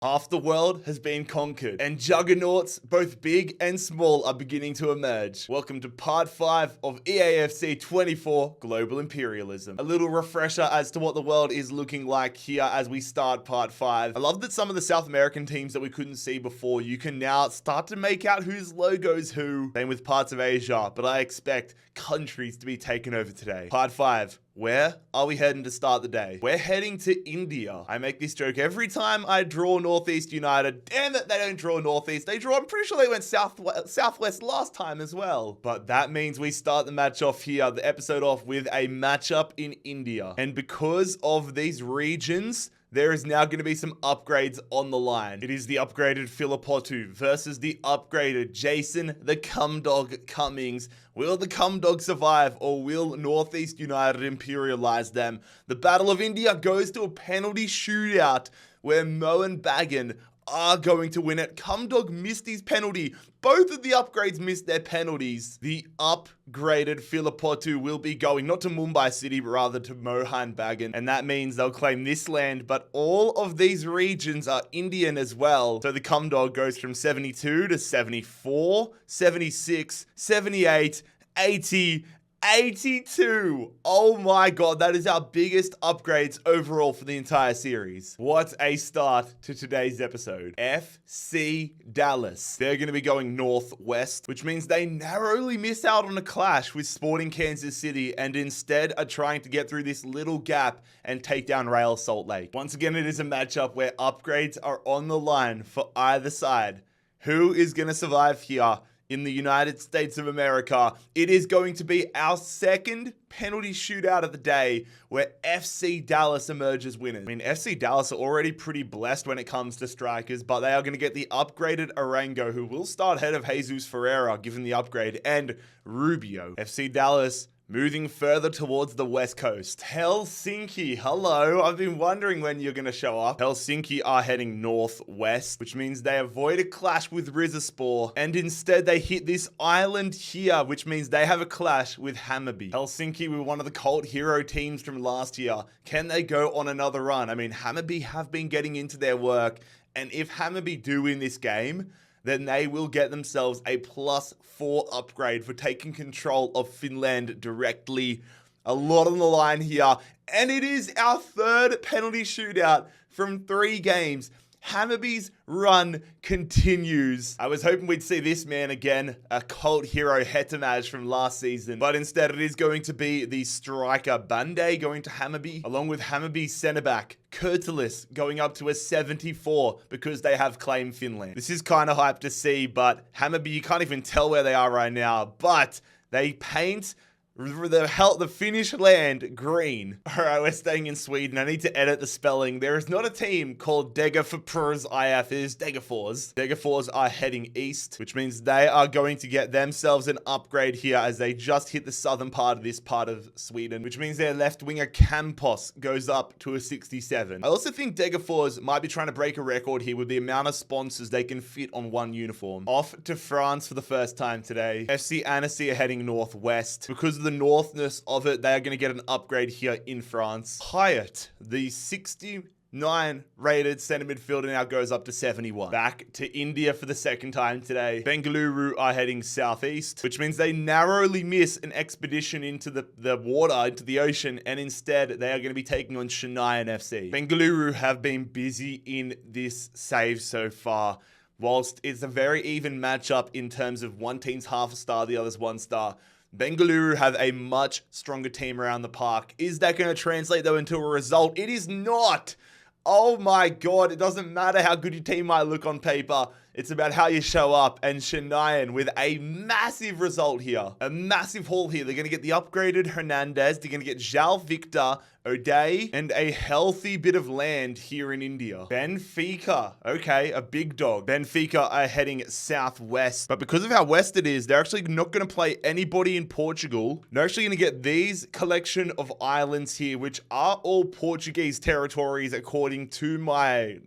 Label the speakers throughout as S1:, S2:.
S1: Half the world has been conquered, and juggernauts, both big and small, are beginning to emerge. Welcome to part 5 of FC24 Global Imperialism. A little refresher as to what the world is looking like here as we start part 5. I love that some of the South American teams that we couldn't see before, you can now start to make out whose logo's who. Same with parts of Asia, but I expect countries to be taken over today. Part 5. Where are we heading to start the day? We're heading to India. I make this joke every time I draw Northeast United. Damn it, they don't draw Northeast. They draw, I'm pretty sure they went Southwest last time as well. But that means we start the match off here, the episode off with a matchup in India. And because of these regions, there is now going to be some upgrades on the line. It is the upgraded Philipotu versus the upgraded Jason the Cumdog Cummings. Will the Cumdog survive, or will Northeast United imperialize them? The Battle of India goes to a penalty shootout where Mohan Bagan are going to win it. Cumdog missed his penalty. Both of the upgrades missed their penalties. The upgraded Philipotu will be going not to Mumbai City, but rather to Mohan Bagan. And that means they'll claim this land, but all of these regions are Indian as well. So the Cumdog goes from 72 to 74, 76, 78, 80, 82. Oh my god, that is our biggest upgrades overall for the entire series. What a start to today's episode. FC Dallas. They're going to be going northwest, which means they narrowly miss out on a clash with Sporting Kansas City and instead are trying to get through this little gap and take down Real Salt Lake. Once again, it is a matchup where upgrades are on the line for either side. Who is going to survive here? In the United States of America, it is going to be our second penalty shootout of the day where FC Dallas emerges winners. I mean, FC Dallas are already pretty blessed when it comes to strikers, but they are going to get the upgraded Arango, who will start ahead of Jesus Ferreira, given the upgrade, and Rubio. FC Dallas moving further towards the west coast. Helsinki, hello. I've been wondering when you're going to show up. Helsinki are heading northwest, which means they avoid a clash with Rizespor, and instead they hit this island here, which means they have a clash with Hammarby. Helsinki were one of the cult hero teams from last year. Can they go on another run? I mean, Hammarby have been getting into their work, and if Hammarby do win this game, then they will get themselves a +4 upgrade for taking control of Finland directly. A lot on the line here. And it is our third penalty shootout from 3 games. Hammarby's run continues. I was hoping we'd see this man again, a cult hero Hetemaj from last season, but instead it is going to be the striker Bande going to Hammarby, along with Hammarby's centre back Kurtulis going up to a 74 because they have claimed Finland. This is kind of hype to see, but Hammarby, you can't even tell where they are right now, but they paint the Finnish land green. Alright, we're staying in Sweden. I need to edit the spelling. There is not a team called Degerfors IF. It is Degerfors. Degerfors are heading east, which means they are going to get themselves an upgrade here as they just hit the southern part of this part of Sweden, which means their left winger Campos goes up to a 67. I also think Degerfors might be trying to break a record here with the amount of sponsors they can fit on one uniform. Off to France for the first time today. FC Annecy are heading northwest. Because of the northness of it, they are going to get an upgrade here in France. Hyatt, the 69 rated center midfielder, now goes up to 71. Back to India for the second time today. Bengaluru are heading southeast, which means they narrowly miss an expedition into the water, into the ocean, and instead they are going to be taking on Chennai FC. Bengaluru have been busy in this save so far. Whilst it's a very even matchup in terms of one team's half a star, the other's 1 star, Bengaluru have a much stronger team around the park. Is that going to translate, though, into a result? It is not. Oh my god, it doesn't matter how good your team might look on paper. It's about how you show up. And Chennai with a massive result here. A massive haul here. They're going to get the upgraded Hernandez. They're going to get Jal Victor, O'Day, and a healthy bit of land here in India. Benfica. Okay, a big dog. Benfica are heading southwest. But because of how west it is, they're actually not going to play anybody in Portugal. They're actually going to get these collection of islands here, which are all Portuguese territories according to my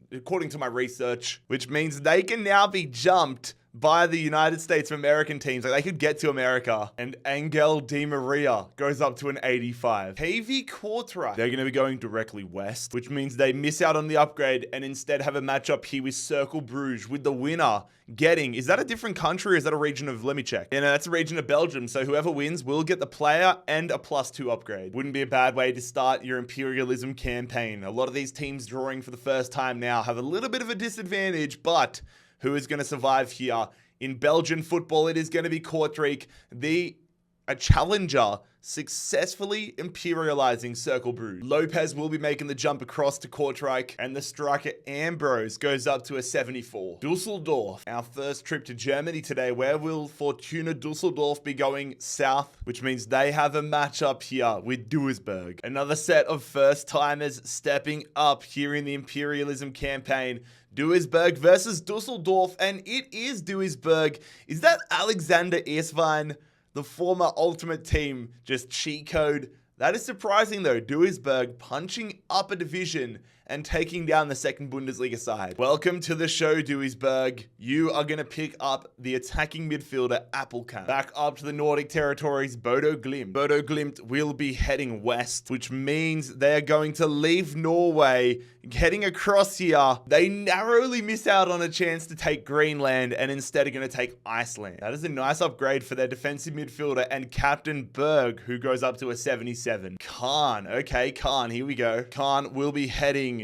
S1: research, which means they can now be jumped by the United States of American teams. Like, they could get to America. And Angel Di Maria goes up to an 85. KV Kortrijk, they're going to be going directly west, which means they miss out on the upgrade and instead have a matchup here with Cercle Bruges, with the winner getting, is that a different country or is that a region of, let me check. Yeah, no, that's a region of Belgium. So whoever wins will get the player and a +2 upgrade. Wouldn't be a bad way to start your Imperialism campaign. A lot of these teams drawing for the first time now have a little bit of a disadvantage, but who is going to survive here? In Belgian football, it is going to be Kortrijk, a challenger, successfully imperializing Cercle Bruges. Lopez will be making the jump across to Kortrijk, and the striker Ambrose goes up to a 74. Dusseldorf, our first trip to Germany today. Where will Fortuna Dusseldorf be going? South, which means they have a matchup here with Duisburg. Another set of first-timers stepping up here in the Imperialism campaign. Duisburg versus Dusseldorf, and it is Duisburg. Is that Alexander Iswein, the former Ultimate Team, just cheat code? That is surprising though. Duisburg punching up a division and taking down the second Bundesliga side. Welcome to the show, Duisburg. You are going to pick up the attacking midfielder Appelkamp. Back up to the Nordic territories, Bodo Glimt. Bodo Glimt will be heading west, which means they are going to leave Norway, heading across here. They narrowly miss out on a chance to take Greenland and instead are going to take Iceland. That is a nice upgrade for their defensive midfielder and Captain Berg, who goes up to a 77. Khan, okay, Khan, here we go. Khan will be heading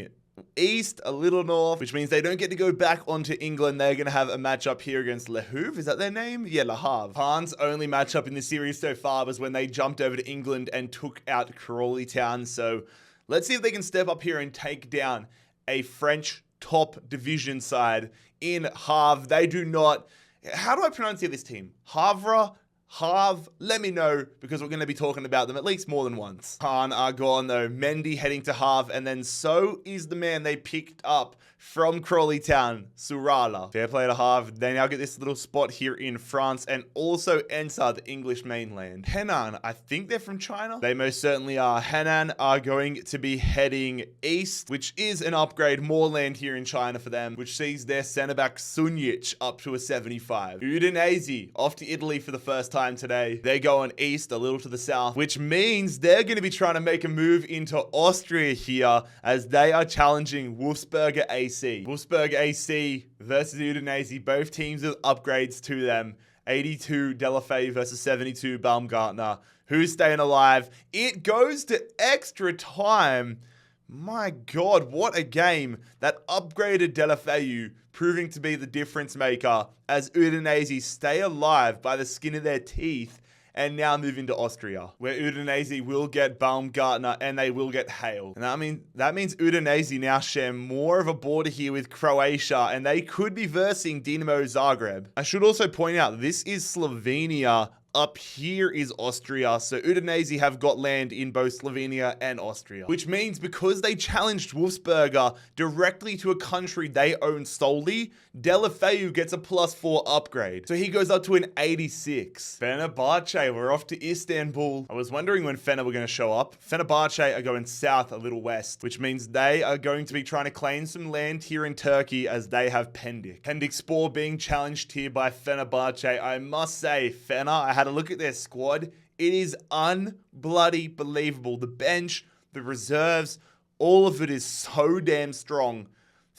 S1: east, a little north, which means they don't get to go back onto England. They're going to have a matchup here against Le Havre. Is that their name? Yeah, Le Havre. Khan's only matchup in the series so far was when they jumped over to England and took out Crawley Town. So let's see if they can step up here and take down a French top division side in Havre. They do not... How do I pronounce this team? Havre? Havre, let me know, because we're going to be talking about them at least more than once. Khan are gone though. Mendy heading to Havre, and then so is the man they picked up from Crawley Town, Surala. Fair play to Havre. They now get this little spot here in France and also enter the English mainland. Henan, I think they're from China. They most certainly are. Henan are going to be heading east, which is an upgrade, more land here in China for them, which sees their centre back Sunjic up to a 75. Udinese off to Italy for the first time today. They're going east, a little to the south, which means they're going to be trying to make a move into Austria here as they are challenging Wolfsberger AC. Wolfsberg AC versus Udinese, both teams with upgrades to them. 82 Delafay versus 72 Baumgartner. Who's staying alive? It goes to extra time. My God, what a game. That upgraded Delafeu proving to be the difference maker as Udinese stay alive by the skin of their teeth and now move into Austria, where Udinese will get Baumgartner and they will get Hale. And that means Udinese now share more of a border here with Croatia, and they could be versing Dinamo Zagreb. I should also point out, this is Slovenia. Up here is Austria, so Udinese have got land in both Slovenia and Austria, which means because they challenged Wolfsberger directly to a country they own solely, Delafeu gets a +4 upgrade, so he goes up to an 86. Fenerbahce, we're off to Istanbul. I was wondering when Fener were going to show up. Fenerbahce are going south, a little west, which means they are going to be trying to claim some land here in Turkey as they have Pendik. Pendikspor being challenged here by Fenerbahce. I must say, Fener, I had a look at their squad. It is unbloody believable. The bench, the reserves, all of it is so damn strong.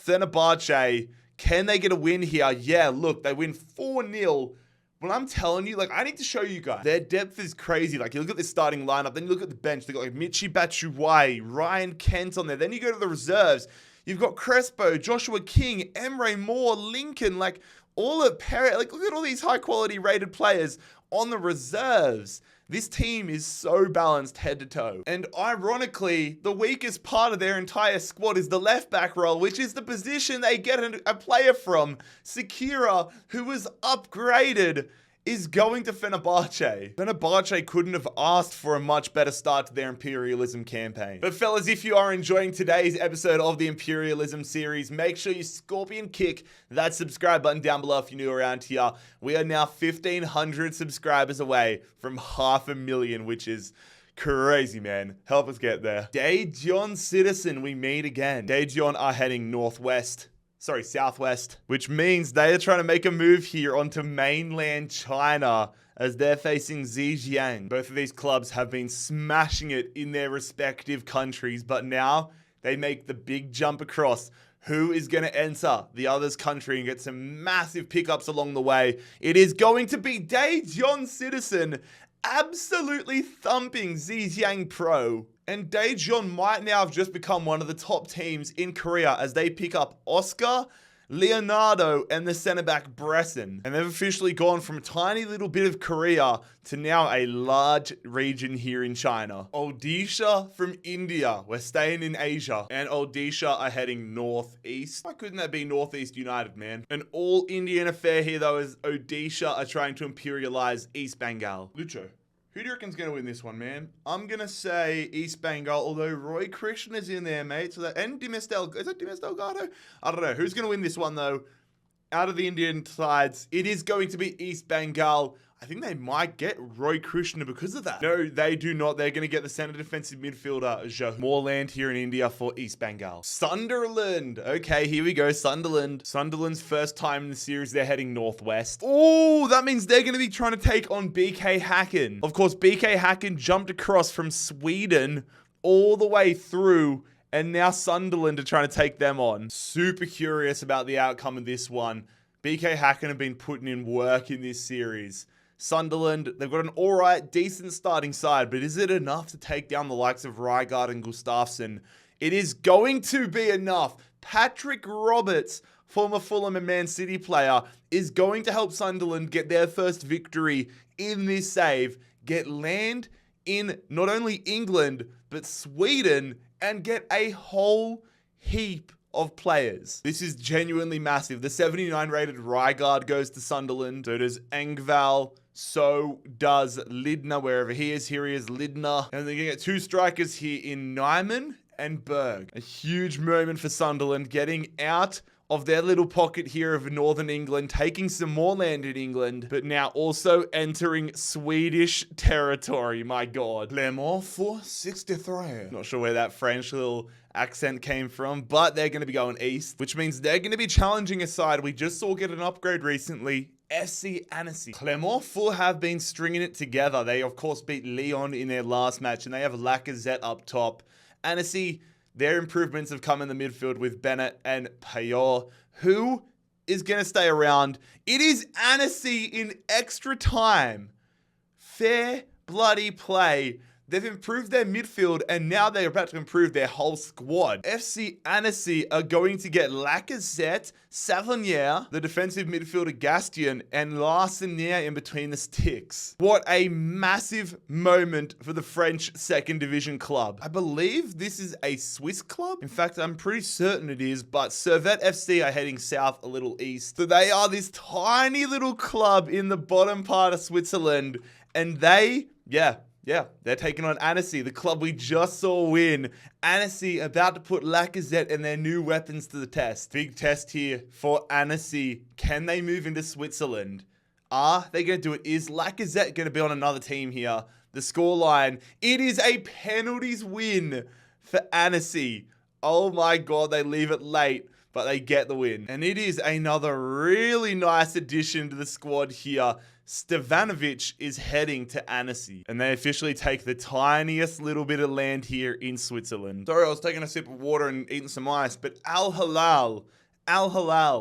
S1: Fenerbahce, can they get a win here? Yeah, look, they win 4-0. But I'm telling you, I need to show you guys. Their depth is crazy. You look at this starting lineup, then you look at the bench. They got Michi Batshuayi, Ryan Kent on there. Then you go to the reserves. You've got Crespo, Joshua King, Emre Moore, Lincoln, all of Perry. Look at all these high quality rated players on the reserves. This team is so balanced head to toe. And ironically, the weakest part of their entire squad is the left back role, which is the position they get a player from. Sakira, who was upgraded, is going to Fenerbahce. Fenerbahce couldn't have asked for a much better start to their Imperialism campaign. But fellas, if you are enjoying today's episode of the Imperialism series, make sure you scorpion kick that subscribe button down below if you're new around here. We are now 1,500 subscribers away from 500,000, which is crazy, man. Help us get there. Daejeon Citizen, we meet again. Daejeon are heading northwest. southwest, which means they are trying to make a move here onto mainland China as they're facing Zhejiang. Both of these clubs have been smashing it in their respective countries, but now they make the big jump across. Who is going to enter the other's country and get some massive pickups along the way? It is going to be Daejeon Citizen absolutely thumping Zhejiang Pro. And Daejeon might now have just become one of the top teams in Korea as they pick up Oscar, Leonardo, and the centre back Bresson. And they've officially gone from a tiny little bit of Korea to now a large region here in China. Odisha from India. We're staying in Asia. And Odisha are heading northeast. Why couldn't that be Northeast United, man? An all Indian affair here, though, as Odisha are trying to imperialize East Bengal. Lucho, who do you reckon's going to win this one, man? I'm going to say East Bengal, although Roy Krishna is in there, mate. And Dimas is that Dimas Delgado? I don't know. Who's going to win this one, though? Out of the Indian sides, it is going to be East Bengal. I think they might get Roy Krishna because of that. No, they do not. They're going to get the centre defensive midfielder, Jah. More land here in India for East Bengal. Sunderland. Okay, here we go. Sunderland. Sunderland's first time in the series. They're heading northwest. Oh, that means they're going to be trying to take on BK Häcken. Of course, BK Häcken jumped across from Sweden all the way through, and now Sunderland are trying to take them on. Super curious about the outcome of this one. BK Häcken have been putting in work in this series. Sunderland, they've got an alright, decent starting side, but is it enough to take down the likes of Rygaard and Gustafsson? It is going to be enough. Patrick Roberts, former Fulham and Man City player, is going to help Sunderland get their first victory in this save, get land in not only England, but Sweden, and get a whole heap of players. This is genuinely massive. The 79 rated Rygaard goes to Sunderland. So does Engvall. So does Lidner, wherever he is. Here he is, Lidner. And they're going to get two strikers here in Nyman and Berg. A huge moment for Sunderland, getting out of their little pocket here of Northern England, taking some more land in England, but now also entering Swedish territory. My God. Clermont for 63. Not sure where that French little accent came from, but they're going to be going east, which means they're going to be challenging a side we just saw get an upgrade recently, FC Annecy. Clermont have been stringing it together. They, of course, beat Lyon in their last match, and they have Lacazette up top. Annecy, their improvements have come in the midfield with Bennett and Payot. Who is going to stay around? It is Annecy in extra time. Fair bloody play. They've improved their midfield, and now they're about to improve their whole squad. FC Annecy are going to get Lacazette, Savigny, the defensive midfielder Gaston, and Larsenier in between the sticks. What a massive moment for the French second division club. I believe this is a Swiss club. In fact, I'm pretty certain it is, but Servette FC are heading south a little east. So they are this tiny little club in the bottom part of Switzerland, and yeah, they're taking on Annecy, the club we just saw win. Annecy about to put Lacazette and their new weapons to the test. Big test here for Annecy. Can they move into Switzerland? Are they going to do it? Is Lacazette going to be on another team here? The scoreline, it is a penalties win for Annecy. Oh my God, they leave it late, but they get the win. And it is another really nice addition to the squad here. Stevanovic is heading to Annecy, and they officially take the tiniest little bit of land here in Switzerland. Sorry, I was taking a sip of water and eating some ice, but Al Hilal,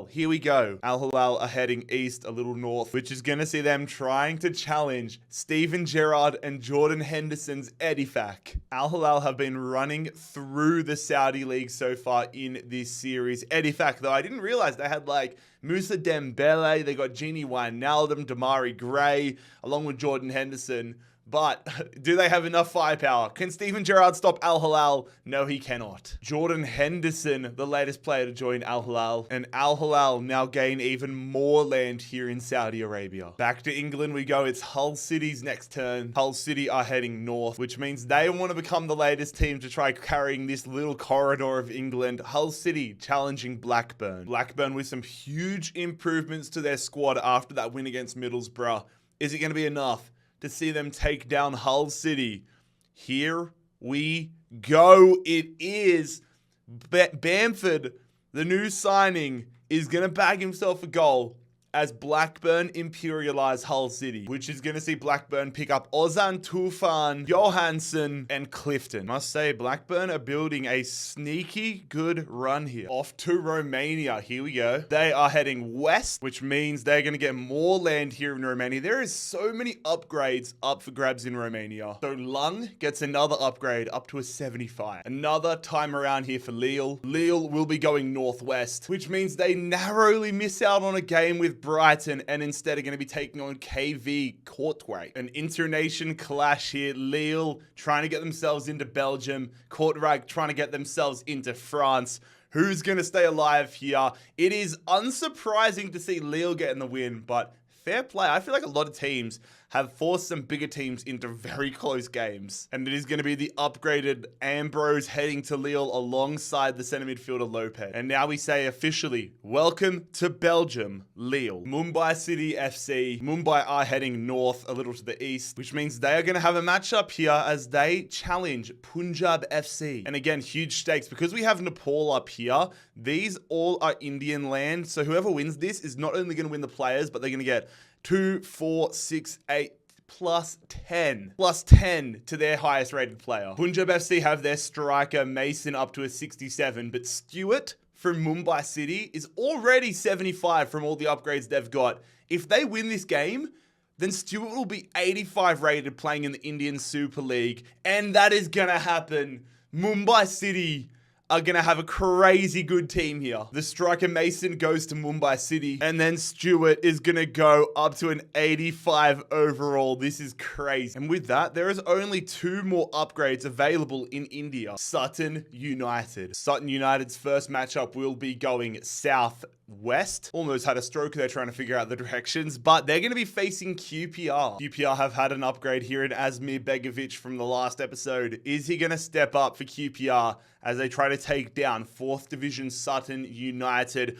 S1: here we go. Al Hilal are heading east a little north, which is going to see them trying to challenge Steven Gerrard and Jordan Henderson's Edifac. Al Hilal have been running through the Saudi league so far in this series. Edifac, though, I didn't realize they had like Musa Dembele, they got Gini Wijnaldum, Damari Gray, along with Jordan Henderson. But do they have enough firepower? Can Steven Gerrard stop Al Hilal? No, he cannot. Jordan Henderson, the latest player to join Al Hilal. And Al Hilal now gain even more land here in Saudi Arabia. Back to England we go. It's Hull City's next turn. Hull City are heading north, which means they want to become the latest team to try carrying this little corridor of England. Hull City challenging Blackburn. Blackburn with some huge improvements to their squad after that win against Middlesbrough. Is it going to be enough to see them take down Hull City? Here we go. It is Bamford the new signing, is going to bag himself a goal as Blackburn imperialize Hull City, which is going to see Blackburn pick up Ozan Tufan, Johansson, and Clifton. Must say, Blackburn are building a sneaky good run here. Off to Romania. Here we go. They are heading west, which means they're going to get more land here in Romania. There is so many upgrades up for grabs in Romania. So Lung gets another upgrade up to a 75. Another time around here for Lille. Lille will be going northwest, which means they narrowly miss out on a game with Brighton and instead are going to be taking on KV Kortrijk. An internation clash here. Lille trying to get themselves into Belgium. Kortrijk trying to get themselves into France. Who's going to stay alive here? It is unsurprising to see Lille getting the win, but fair play. I feel like a lot of teams have forced some bigger teams into very close games. And it is going to be the upgraded Ambrose heading to Lille alongside the centre midfielder Lopez. And now we say officially, welcome to Belgium, Lille. Mumbai City FC. Mumbai are heading north a little to the east, which means they are going to have a matchup here as they challenge Punjab FC. And again, huge stakes because we have Nepal up here. These all are Indian land. So whoever wins this is not only going to win the players, but they're going to get 2, 4, 6, 8, plus 10 to their highest rated player. Punjab FC have their striker Mason up to a 67, but Stewart from Mumbai City is already 75 from all the upgrades they've got. If they win this game, then Stewart will be 85 rated playing in the Indian Super League, and that is gonna happen. Mumbai City are going to have a crazy good team here. The striker Mason goes to Mumbai City, and then Stewart is going to go up to an 85 overall. This is crazy. And with that, there is only 2 more upgrades available in India. Sutton United. Sutton United's first matchup will be going southwest. Almost had a stroke there trying to figure out the directions, but they're going to be facing QPR. QPR have had an upgrade here in Asmir Begovic from the last episode. Is he going to step up for QPR as they try to take down 4th Division Sutton United?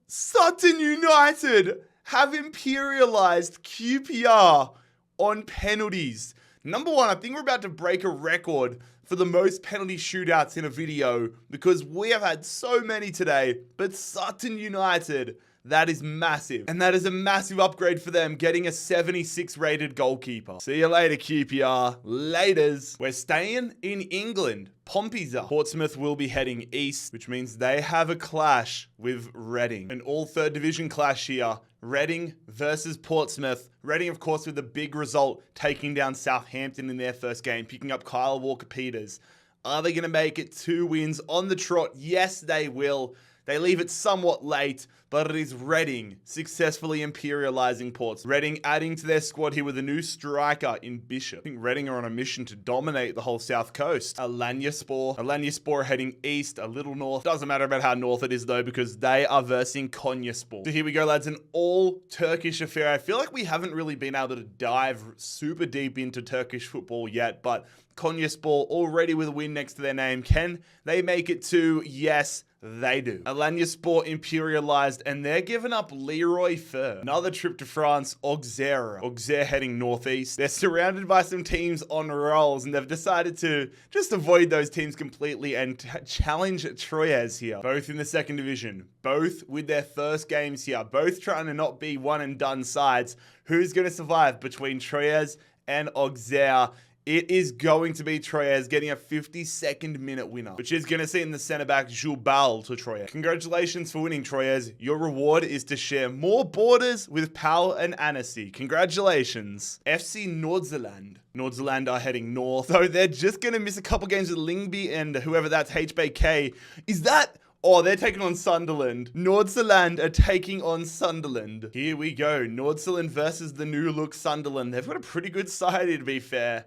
S1: Sutton United have imperialized QPR on penalties. Number one, I think we're about to break a record for the most penalty shootouts in a video because we have had so many today, but Sutton United, that is massive. And that is a massive upgrade for them, getting a 76 rated goalkeeper. See you later, QPR. Laters. We're staying in England. Pompey's up. Portsmouth will be heading east, which means they have a clash with Reading. An all 3rd division clash here. Reading versus Portsmouth. Reading, of course, with a big result, taking down Southampton in their first game, picking up Kyle Walker-Peters. Are they going to make it 2 wins on the trot? Yes, they will. They leave it somewhat late, but it is Reading successfully imperializing Portsmouth. Reading adding to their squad here with a new striker in Bishop. I think Reading are on a mission to dominate the whole south coast. Alanyaspor heading east, a little north. Doesn't matter about how north it is though, because they are versing Konyaspor. So here we go, lads, an all Turkish affair. I feel like we haven't really been able to dive super deep into Turkish football yet, but Konyaspor already with a win next to their name. Can they make it to? Yes, they do. Alanyaspor imperialized, and they're giving up Leroy Fer. Another trip to France, Auxerre. Auxerre heading northeast. They're surrounded by some teams on rolls, and they've decided to just avoid those teams completely and challenge Troyes here. Both in the 2nd division. Both with their first games here. Both trying to not be one and done sides. Who's going to survive between Troyes and Auxerre? It is going to be Troyes getting a 52nd minute winner, which is going to see in the centre back Jubal to Troyes. Congratulations for winning, Troyes. Your reward is to share more borders with Pal and Annecy. Congratulations. FC Nordzeeland. Nordzeeland are heading north, though they're just going to miss a couple games with Lyngby and whoever that's HBK. Is that... Oh, they're taking on Sunderland. Nordzeeland are taking on Sunderland. Here we go. Nordzeeland versus the new look Sunderland. They've got a pretty good side here, to be fair.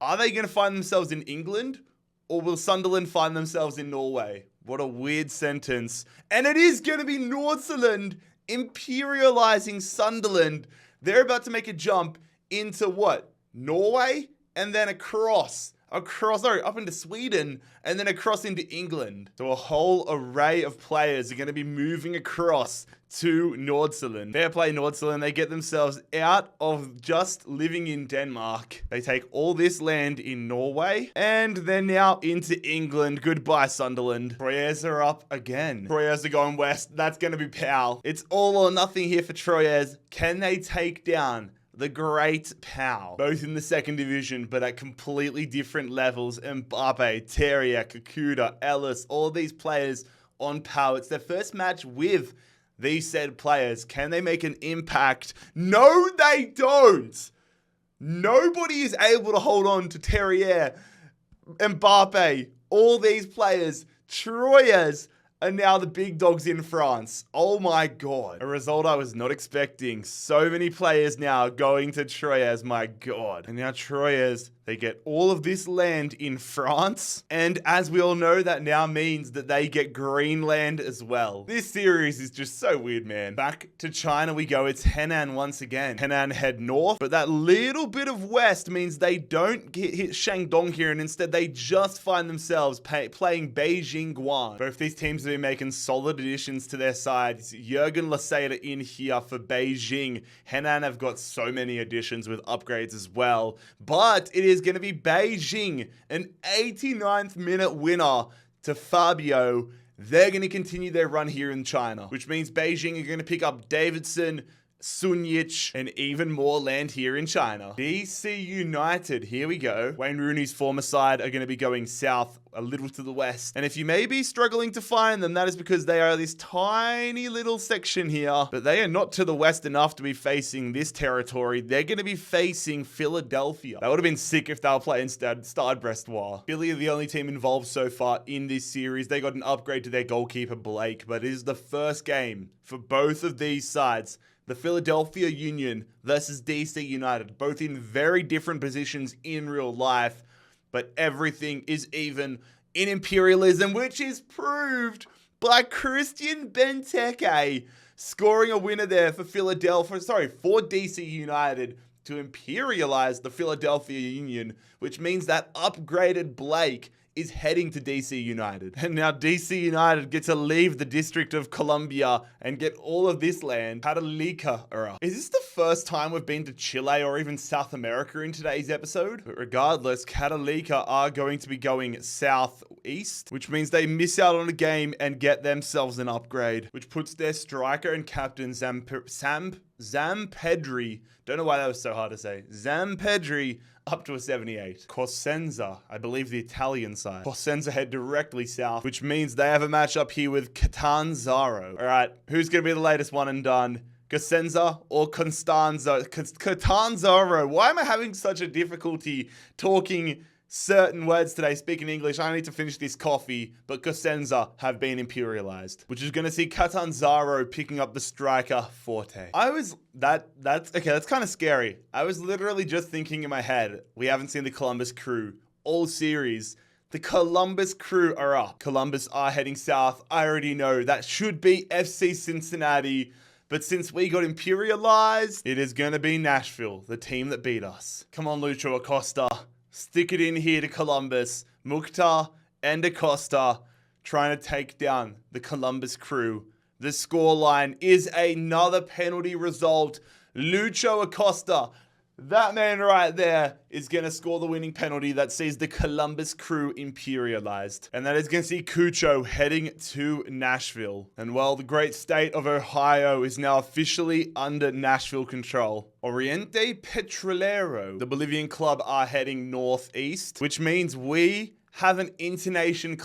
S1: Are they going to find themselves in England? Or will Sunderland find themselves in Norway? What a weird sentence. And it is going to be Nordzeeland imperializing Sunderland. They're about to make a jump into what? Norway? And then across. up into Sweden, and then across into England. So a whole array of players are going to be moving across to Nordsjælland. Fair play, Nordsjælland. They get themselves out of just living in Denmark. They take all this land in Norway, and they're now into England. Goodbye, Sunderland. Troyes are up again. Troyes are going west. That's going to be Pau. It's all or nothing here for Troyes. Can they take down the great Pau, both in the second division, but at completely different levels? Mbappe, Terrier, Kakuta, Ellis, all these players on Pau. It's their first match with these said players. Can they make an impact? No, they don't. Nobody is able to hold on to Terrier, Mbappe, all these players. Troyes are now the big dogs in France. Oh my God. A result I was not expecting. So many players now going to Troyes, my God. And now Troyes, they get all of this land in France. And as we all know, that now means that they get Greenland as well. This series is just so weird, man. Back to China we go. It's Henan once again. Henan head north, but that little bit of west means they don't hit Shandong here, and instead they just find themselves playing Beijing Guan. Both these teams have been making solid additions to their sides. Jürgen Laseda in here for Beijing. Henan have got so many additions with upgrades as well. But it is going to be Beijing, an 89th minute winner to Fabio. They're going to continue their run here in China, which means Beijing are going to pick up Davidson, Sunyic, and even more land here in China. DC United, here we go. Wayne Rooney's former side are going to be going south a little to the west. And if you may be struggling to find them, that is because they are this tiny little section here, but they are not to the west enough to be facing this territory. They're going to be facing Philadelphia. That would have been sick if they were playing Stade Brestois. Philly are the only team involved so far in this series. They got an upgrade to their goalkeeper, Blake, but it is the first game for both of these sides. The Philadelphia Union versus DC United, both in very different positions in real life, but everything is even in Imperialism, which is proved by Christian Benteke scoring a winner there for for DC United to imperialize the Philadelphia Union, which means that upgraded Blake is heading to DC United. And now DC United get to leave the District of Columbia and get all of this land. Catalika are up. Is this the first time we've been to Chile or even South America in today's episode? But regardless, Catalika are going to be going southeast, which means they miss out on a game and get themselves an upgrade, which puts their striker and captain Zampedri, don't know why that was so hard to say, Zampedri, up to a 78. Cosenza, I believe the Italian side. Cosenza head directly south, which means they have a matchup here with Catanzaro. All right, who's going to be the latest one and done? Cosenza or Constanza? Catanzaro. Why am I having such a difficulty talking certain words today, speaking English? I need to finish this coffee, but Cosenza have been imperialized, which is going to see Catanzaro picking up the striker Forte. That's kind of scary. I was literally just thinking in my head, we haven't seen the Columbus Crew all series. The Columbus Crew are up. Columbus are heading south. I already know that should be FC Cincinnati, but since we got imperialized, it is going to be Nashville, the team that beat us. Come on, Lucho Acosta. Stick it in here to Columbus. Mukhtar and Acosta trying to take down the Columbus Crew. The scoreline is another penalty result. Lucho Acosta, that man right there, is going to score the winning penalty that sees the Columbus Crew imperialized. And that is going to see Cucho heading to Nashville. And well, the great state of Ohio is now officially under Nashville control. Oriente Petrolero, the Bolivian club, are heading northeast, which means we have an internation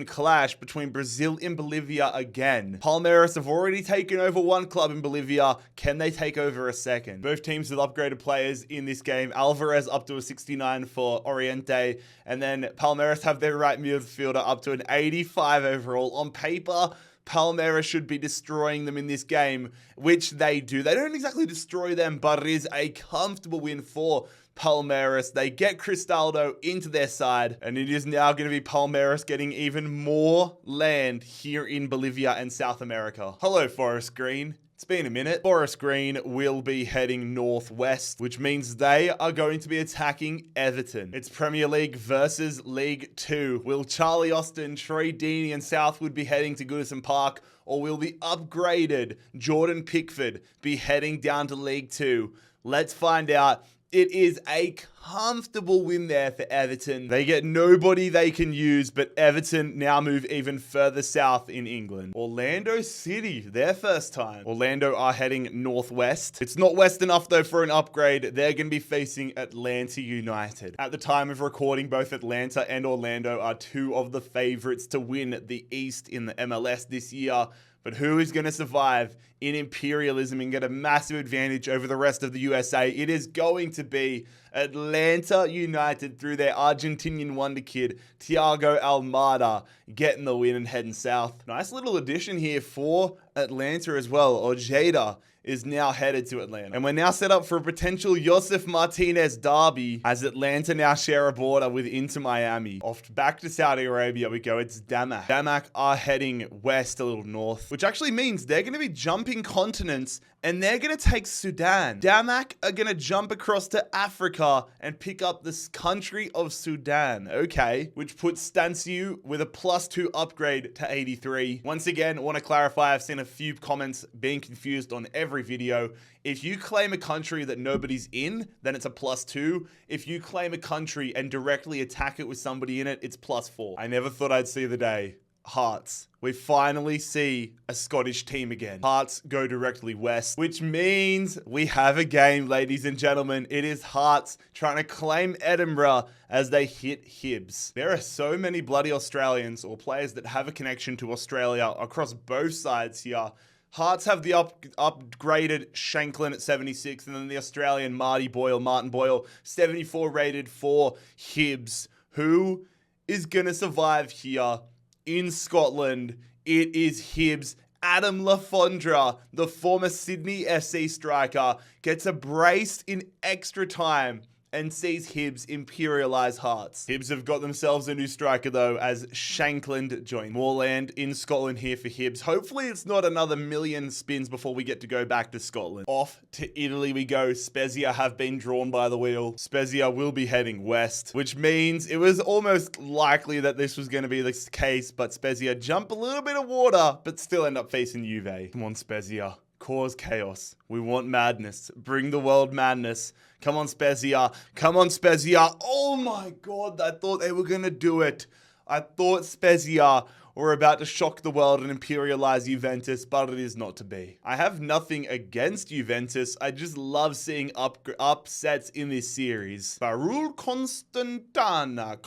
S1: clash between Brazil and Bolivia again. Palmeiras have already taken over one club in Bolivia. Can they take over a second? Both teams with upgraded players in this game. Alvarez up to a 69 for Oriente, and then Palmeiras have their right midfielder up to an 85 overall. On paper, Palmeiras should be destroying them in this game, which they do. They don't exactly destroy them, but it is a comfortable win for Palmeiras. They get Cristaldo into their side, and it is now going to be Palmeiras getting even more land here in Bolivia and South America. Hello, Forest Green. It's been a minute. Forest Green will be heading northwest, which means they are going to be attacking Everton. It's Premier League versus League 2. Will Charlie Austin, Troy Deeney and Southwood be heading to Goodison Park, or will the upgraded Jordan Pickford be heading down to League 2? Let's find out. It is a comfortable win there for Everton. They get nobody they can use, but Everton now move even further south in England. Orlando City, their first time. Orlando are heading northwest. It's not west enough though for an upgrade. They're going to be facing Atlanta United. At the time of recording, both Atlanta and Orlando are two of the favorites to win the East in the MLS this year. But who is going to survive in Imperialism and get a massive advantage over the rest of the USA? It is going to be Atlanta United through their Argentinian wonder kid, Thiago Almada, getting the win and heading south. Nice little addition here for Atlanta as well. Ojeda is now headed to Atlanta. And we're now set up for a potential Josef Martinez derby as Atlanta now share a border with Inter Miami. Off back to Saudi Arabia we go. It's Damak. Damak are heading west a little north, which actually means they're going to be jumping continents and they're going to take Sudan. Damak are going to jump across to Africa and pick up this country of Sudan. Okay, which puts Stansiu with a +2 upgrade to 83. Once again, I want to clarify, I've seen a few comments being confused on every video. If you claim a country that nobody's in, then it's a +2. If you claim a country and directly attack it with somebody in it, it's +4. I never thought I'd see the day. Hearts. We finally see a Scottish team again. Hearts go directly west, which means we have a game, ladies and gentlemen. It is Hearts trying to claim Edinburgh as they hit Hibs. There are so many bloody Australians or players that have a connection to Australia across both sides here. Hearts have the upgraded Shanklin at 76, and then the Australian Martin Boyle, 74 rated for Hibs. Who is going to survive here? In Scotland, it is Hibs. Adam Lafondra, the former Sydney FC striker, gets a brace in extra time and sees Hibs imperialise Hearts. Hibs have got themselves a new striker though, as Shankland joined. More land in Scotland here for Hibs. Hopefully it's not another million spins before we get to go back to Scotland. Off to Italy we go. Spezia have been drawn by the wheel. Spezia will be heading west, which means it was almost likely that this was going to be the case, but Spezia jump a little bit of water, but still end up facing Juve. Come on, Spezia. Cause chaos. We want madness. Bring the world madness. Come on, Spezia. Come on, Spezia. Oh my God, I thought they were going to do it. I thought Spezia were about to shock the world and imperialize Juventus, but it is not to be. I have nothing against Juventus. I just love seeing upsets in this series. Barul Constanta.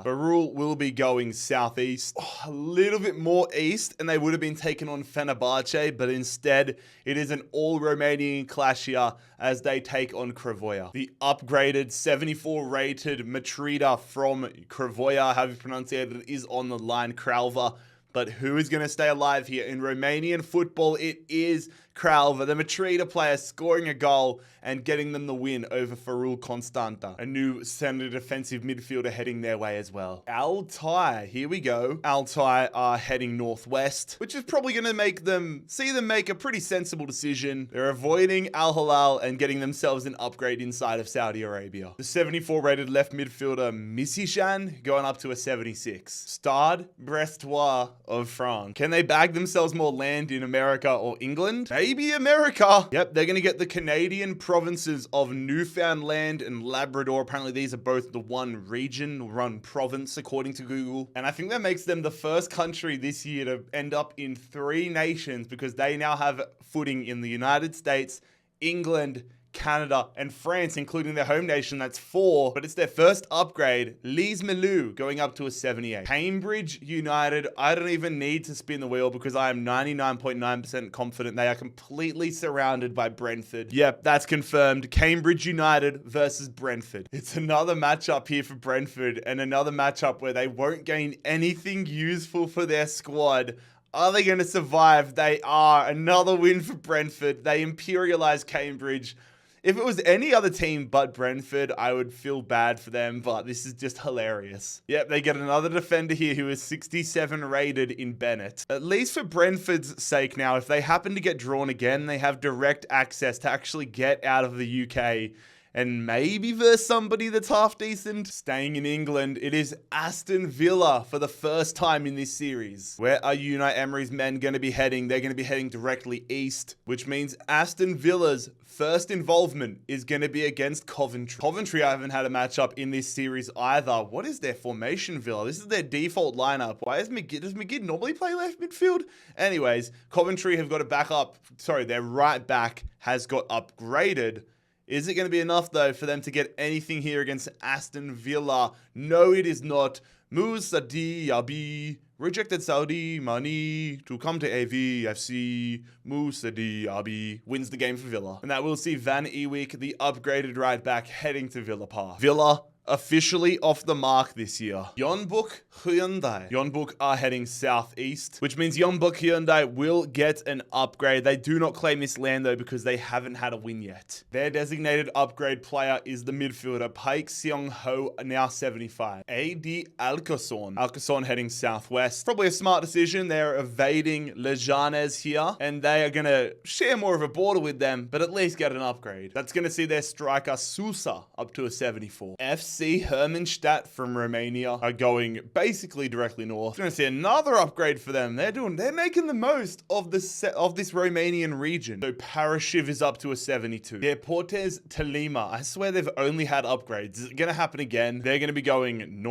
S1: Barul will be going southeast. A little bit more east, and they would have been taken on Fenerbahce, but instead, it is an all-Romanian clash here as they take on Cravoia. The upgraded 74 rated Matrida from Cravoia, however you pronounce it, is on the line. Cralva. But who is going to stay alive here? In Romanian football, it is Cralva, the Matrida player, scoring a goal and getting them the win over Farul Constanta, a new center defensive midfielder heading their way as well. Altai, here we go. Altai are heading northwest, which is probably going to see them make a pretty sensible decision. They're avoiding Al Hilal and getting themselves an upgrade inside of Saudi Arabia. The 74 rated left midfielder Missishan going up to a 76. Stade Brestois of France. Can they bag themselves more land in America or England? Maybe America. Yep, they're going to get the Canadian provinces of Newfoundland and Labrador. Apparently these are both the one region, one province according to Google. And I think that makes them the first country this year to end up in 3 nations, because they now have footing in the United States, England, Canada, and France, including their home nation. That's 4, but it's their first upgrade. Lise Melou going up to a 78. Cambridge United, I don't even need to spin the wheel because I am 99.9% confident they are completely surrounded by Brentford. Yep, that's confirmed. Cambridge United versus Brentford. It's another matchup here for Brentford, and another matchup where they won't gain anything useful for their squad. Are they going to survive? They are. Another win for Brentford. They imperialize Cambridge. If it was any other team but Brentford, I would feel bad for them, but this is just hilarious. Yep, they get another defender here who is 67 rated in Bennett. At least for Brentford's sake now, if they happen to get drawn again, they have direct access to actually get out of the UK and maybe versus somebody that's half decent. Staying in England, it is Aston Villa for the first time in this series. Where are Unai Emery's men going to be heading? They're going to be heading directly east, which means Aston Villa's first involvement is going to be against Coventry. Coventry haven't had a matchup in this series either. What is their formation, Villa? This is their default lineup. Why is McGinn? Does McGinn normally play left midfield? Anyways, Coventry have got a backup. Sorry, their right back has got upgraded. Is it going to be enough, though, for them to get anything here against Aston Villa? No, it is not. Moussa Diaby rejected Saudi money to come to AVFC. Moussa Diaby wins the game for Villa. And that will see Van Ewijk, the upgraded right back, heading to Villa Park. Villa officially off the mark this year. Yeonbuk Hyundai. Yeonbuk are heading southeast, which means Yeonbuk Hyundai will get an upgrade. They do not claim this land though because they haven't had a win yet. Their designated upgrade player is the midfielder Paik Seong-ho, now 75. AD Alcazon. Alcazon heading southwest. Probably a smart decision. They're evading Lejanes here, and they are going to share more of a border with them, but at least get an upgrade. That's going to see their striker Sousa up to a 74. FC Hermannstadt from Romania are going basically directly north. We're going to see another upgrade for them. They're making the most of this Romanian region. So Parashiv is up to a 72. Deportes Tolima. I swear they've only had upgrades. Is it going to happen again? They're going to be going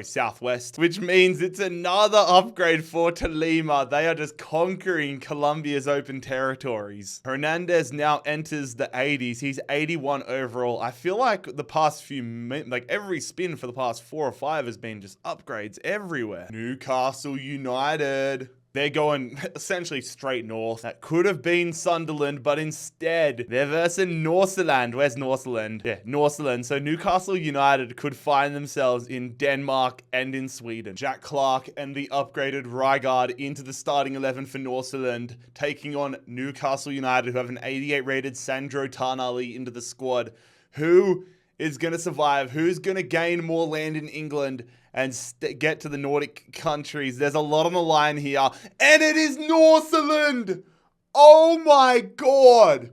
S1: southwest, which means it's another upgrade for Tolima. They are just conquering Colombia's open territories. Hernandez now enters the 80s. He's 81 overall. I feel like the past few every spin for the past 4 or 5 has been just upgrades everywhere. Newcastle United. They're going essentially straight north. That could have been Sunderland, but instead, they're versus Nordsjælland. Where's Nordsjælland? Yeah, Nordsjælland. So Newcastle United could find themselves in Denmark and in Sweden. Jack Clark and the upgraded Rygaard into the starting 11 for Nordsjælland, taking on Newcastle United, who have an 88 rated Sandro Tonali into the squad. Who is going to survive? Who's going to gain more land in England and get to the Nordic countries? There's a lot on the line here. And it is Nordsjælland! Oh my god!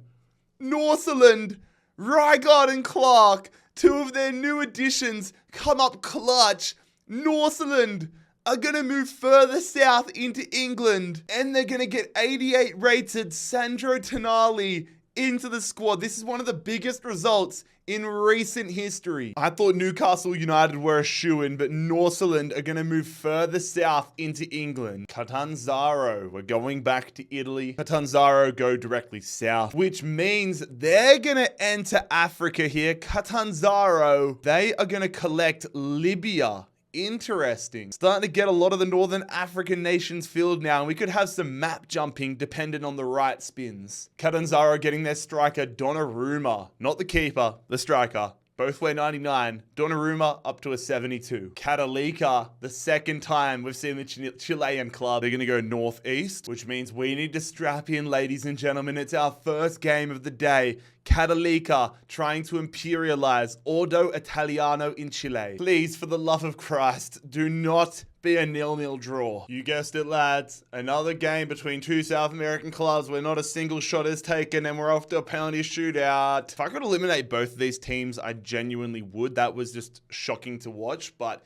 S1: Nordsjælland, Rygaard and Clark, 2 of their new additions, come up clutch. Nordsjælland are going to move further south into England. And they're going to get 88 rated Sandro Tonali into the squad. This is one of the biggest results in recent history. I thought Newcastle United were a shoo-in, but Nordsjælland are going to move further south into England. Catanzaro, we're going back to Italy. Catanzaro go directly south, which means they're going to enter Africa here. Catanzaro, they are going to collect Libya. Interesting. Starting to get a lot of the Northern African nations filled now, and we could have some map jumping dependent on the right spins. Catanzaro getting their striker Donnarumma, not the keeper, the striker. Both weigh 99. Donnarumma up to a 72. Catalika, the second time we've seen the Chilean club. They're going to go northeast, which means we need to strap in, ladies and gentlemen. It's our first game of the day. Catalika trying to imperialize Ordo Italiano in Chile. Please, for the love of Christ, do not be a 0-0 draw. You guessed it, lads. Another game between 2 South American clubs where not a single shot is taken and we're off to a penalty shootout. If I could eliminate both of these teams, I genuinely would. That was just shocking to watch, but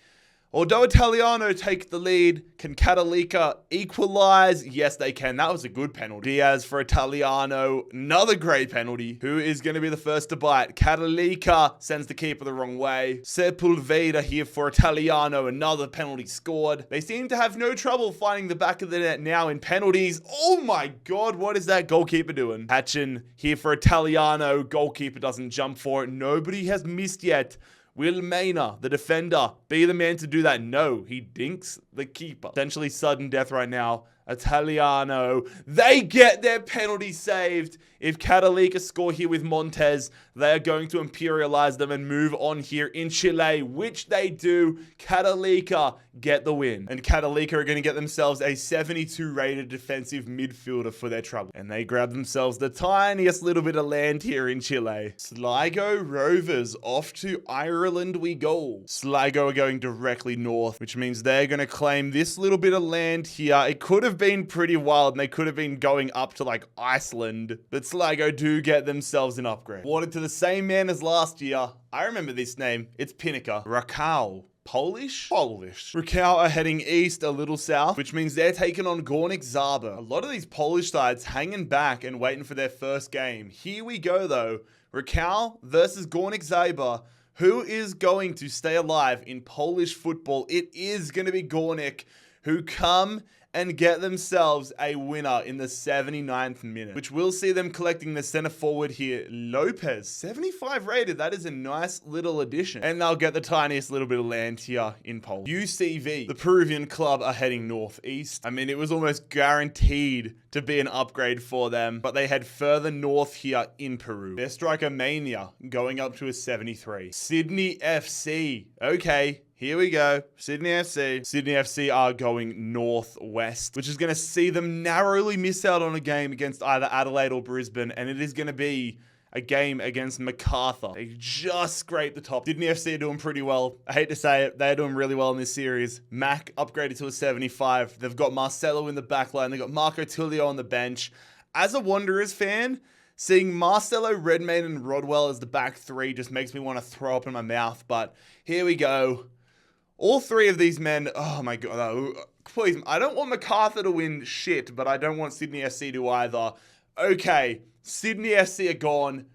S1: Ordo Italiano take the lead. Can Catalika equalize? Yes, they can. That was a good penalty. Diaz for Italiano. Another great penalty. Who is going to be the first to bite? Catalika sends the keeper the wrong way. Sepulveda here for Italiano. Another penalty scored. They seem to have no trouble finding the back of the net now in penalties. Oh my god, what is that goalkeeper doing? Hatchin here for Italiano. Goalkeeper doesn't jump for it. Nobody has missed yet. Will Maynard, the defender, be the man to do that? No, he dinks the keeper. Essentially sudden death right now. Italiano. They get their penalty saved. If Catalika score here with Montez, they are going to imperialize them and move on here in Chile, which they do. Catalika get the win. And Catalika are going to get themselves a 72 rated defensive midfielder for their trouble. And they grab themselves the tiniest little bit of land here in Chile. Sligo Rovers off to Ireland we go. Sligo are going directly north, which means they're going to claim this little bit of land here. It could have been pretty wild and they could have been going up to like Iceland, but Sligo do get themselves an upgrade. Awarded to the same man as last year. I remember this name. It's Pinnaker. Rakau. Polish? Polish. Rakau are heading east a little south, which means they're taking on Górnik Zabrze. A lot of these Polish sides hanging back and waiting for their first game. Here we go though. Rakau versus Górnik Zabrze. Who is going to stay alive in Polish football? It is going to be Górnik, who come and get themselves a winner in the 79th minute, which will see them collecting the center forward here, Lopez. 75 rated. That is a nice little addition. And they'll get the tiniest little bit of land here in Poland. UCV, the Peruvian club, are heading northeast. I mean, it was almost guaranteed to be an upgrade for them, but they head further north here in Peru. Their striker Mania going up to a 73. Sydney FC. Okay. Here we go. Sydney FC. Sydney FC are going northwest, which is going to see them narrowly miss out on a game against either Adelaide or Brisbane, and it is going to be a game against MacArthur. They just scraped the top. Sydney FC are doing pretty well. I hate to say it, they're doing really well in this series. Mac upgraded to a 75. They've got Marcelo in the back line. They've got Marco Tullio on the bench. As a Wanderers fan, seeing Marcelo, Redmayne, and Rodwell as the back three just makes me want to throw up in my mouth, but here we go. All three of these men, oh my God, please, I don't want MacArthur to win shit, but I don't want Sydney FC to either. Okay, Sydney FC are gone.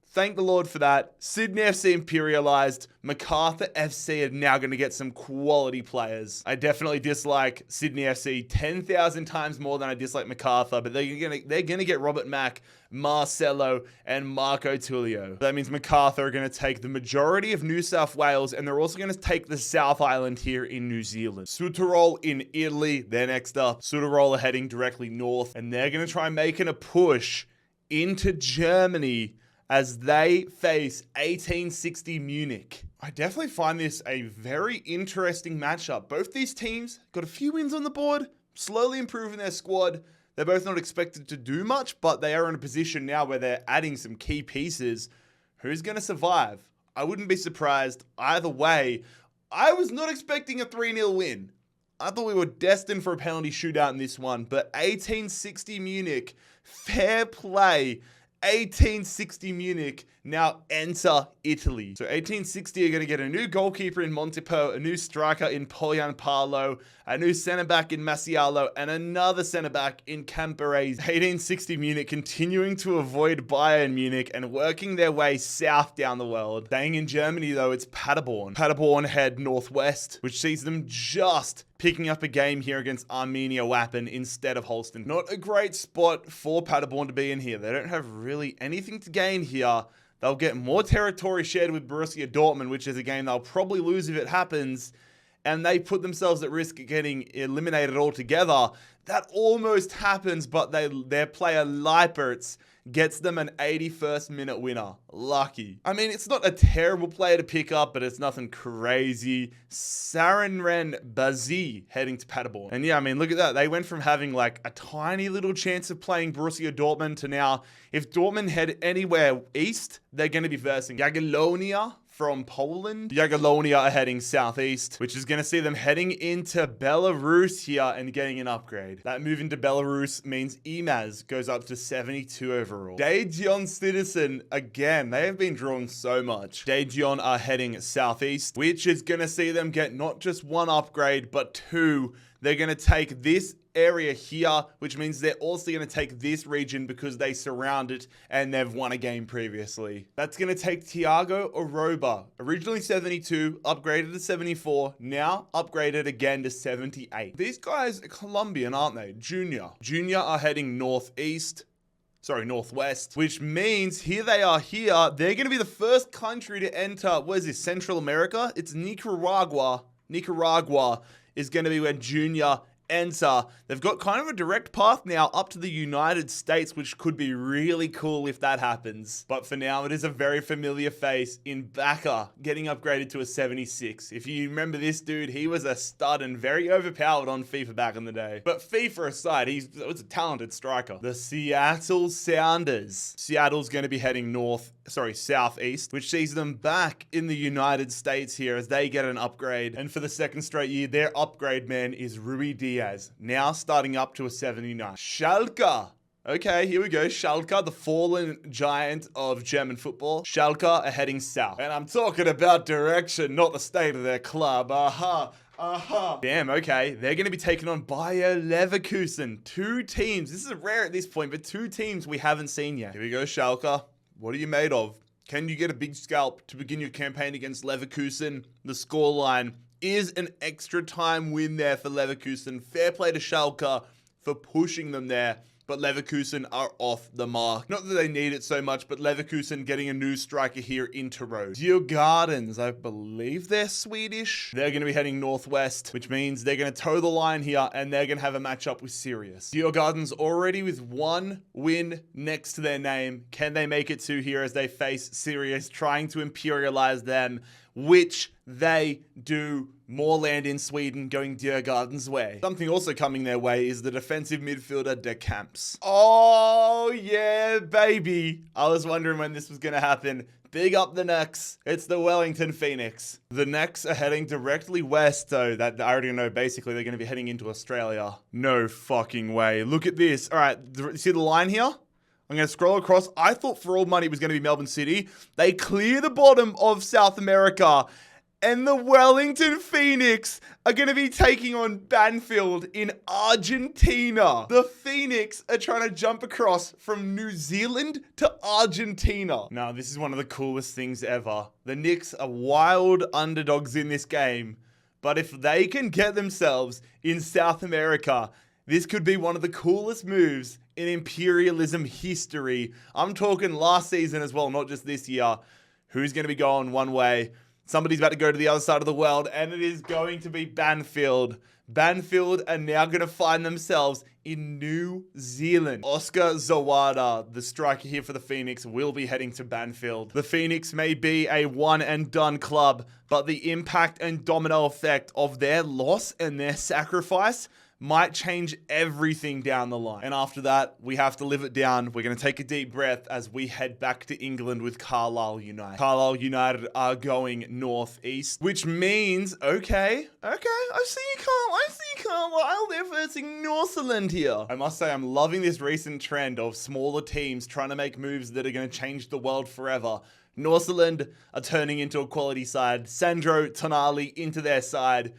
S1: Thank the Lord for that. Sydney FC imperialized. MacArthur FC are now going to get some quality players. I definitely dislike Sydney FC 10,000 times more than I dislike MacArthur, but they're gonna get Robert Mack, Marcelo, and Marco Tullio. That means MacArthur are going to take the majority of New South Wales, and they're also going to take the South Island here in New Zealand. Südtirol in Italy, they're next up. Südtirol are heading directly north, and they're going to try making a push into Germany as they face 1860 Munich. I definitely find this a very interesting matchup. Both these teams got a few wins on the board, slowly improving their squad. They're both not expected to do much, but they are in a position now where they're adding some key pieces. Who's going to survive? I wouldn't be surprised either way. I was not expecting a 3-0 win. I thought we were destined for a penalty shootout in this one, but 1860 Munich, fair play. 1860 Munich now enter Italy. So 1860 are going to get a new goalkeeper in Montepo, a new striker in Polyan Parlo, a new centre-back in Masialo, and another centre-back in Camperese. 1860 Munich continuing to avoid Bayern Munich and working their way south down the world. Staying in Germany though, it's Paderborn. Paderborn head northwest, which sees them just picking up a game here against Arminia Wappen instead of Holstein. Not a great spot for Paderborn to be in here. They don't have really anything to gain here. They'll get more territory shared with Borussia Dortmund, which is a game they'll probably lose if it happens. And they put themselves at risk of getting eliminated altogether. That almost happens, but their player Leipertz gets them an 81st minute winner. Lucky. I mean, it's not a terrible player to pick up, but it's nothing crazy. Sarenren Bazi heading to Paderborn. And yeah, I mean, look at that. They went from having like a tiny little chance of playing Borussia Dortmund to now, if Dortmund head anywhere east, they're going to be versing Jagiellonia from Poland. Jagiellonia are heading southeast, which is going to see them heading into Belarus here and getting an upgrade. That move into Belarus means Imaz goes up to 72 overall. Daejeon Citizen, again, they have been drawn so much. Daejeon are heading southeast, which is going to see them get not just one upgrade, but two. They're going to take this area here, which means they're also going to take this region because they surround it and they've won a game previously. That's going to take Thiago Oroba, originally 72, upgraded to 74, now upgraded again to 78. These guys are Colombian, aren't they? Junior are heading northwest, which means here they are here. They're going to be the first country to enter, what is this, Central America? It's Nicaragua. Nicaragua is going to be where Junior enter. They've got kind of a direct path now up to the United States, which could be really cool if that happens. But for now, it is a very familiar face in Backer getting upgraded to a 76. If you remember this dude, he was a stud and very overpowered on FIFA back in the day. But FIFA aside, he was a talented striker. The Seattle Sounders. Seattle's going to be heading southeast, which sees them back in the United States here as they get an upgrade. And for the second straight year, their upgrade man is Rui Diaz, now starting up to a 79. Schalke. Okay, here we go. Schalke, the fallen giant of German football. Schalke are heading south. And I'm talking about direction, not the state of their club. Damn, okay. They're going to be taken on Bayer Leverkusen. Two teams. This is rare at this point, but two teams we haven't seen yet. Here we go, Schalke. What are you made of? Can you get a big scalp to begin your campaign against Leverkusen? The scoreline is an extra time win there for Leverkusen. Fair play to Schalke for pushing them there. But Leverkusen are off the mark. Not that they need it so much, but Leverkusen getting a new striker here into Rose. Djurgårdens, I believe they're Swedish. They're going to be heading northwest, which means they're going to toe the line here, and they're going to have a matchup with Sirius. Djurgårdens already with one win next to their name. Can they make it two here as they face Sirius, trying to imperialize them, which they do. More land in Sweden going Djurgårdens way. Something also coming their way is the defensive midfielder De Camps. Oh yeah, baby. I was wondering when this was going to happen. Big up the Necks. It's the Wellington Phoenix. The Necks are heading directly west, so that I already know basically they're going to be heading into Australia. No fucking way. Look at this. All right, see the line here? I'm going to scroll across. I thought for all money it was going to be Melbourne City. They clear the bottom of South America. And the Wellington Phoenix are going to be taking on Banfield in Argentina. The Phoenix are trying to jump across from New Zealand to Argentina. Now, this is one of the coolest things ever. The Knicks are wild underdogs in this game. But if they can get themselves in South America, this could be one of the coolest moves in Imperialism history. I'm talking last season as well, not just this year. Who's going to be going one way? Somebody's about to go to the other side of the world, and it is going to be Banfield. Banfield are now going to find themselves in New Zealand. Oscar Zawada, the striker here for the Phoenix, will be heading to Banfield. The Phoenix may be a one-and-done club, but the impact and domino effect of their loss and their sacrifice might change everything down the line. And after that, we have to live it down. We're going to take a deep breath as we head back to England with Carlisle United. Carlisle United are going northeast, which means, okay, I see Carlisle. They're versing Northland here. I must say, I'm loving this recent trend of smaller teams trying to make moves that are going to change the world forever. Northland are turning into a quality side. Sandro Tonali into their side.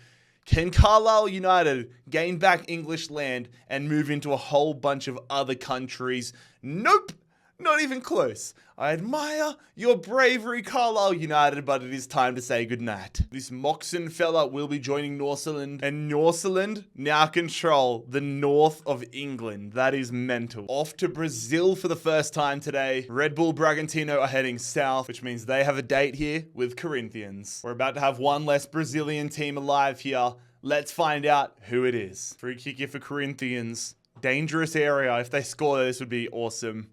S1: Can Carlisle United gain back English land and move into a whole bunch of other countries? Nope, not even close. I admire your bravery, Carlisle United, but it is time to say goodnight. This Moxon fella will be joining Northland, and Northland now control the north of England. That is mental. Off to Brazil for the first time today. Red Bull Bragantino are heading south, which means they have a date here with Corinthians. We're about to have one less Brazilian team alive here. Let's find out who it is. Free kick here for Corinthians. Dangerous area. If they score, this would be awesome.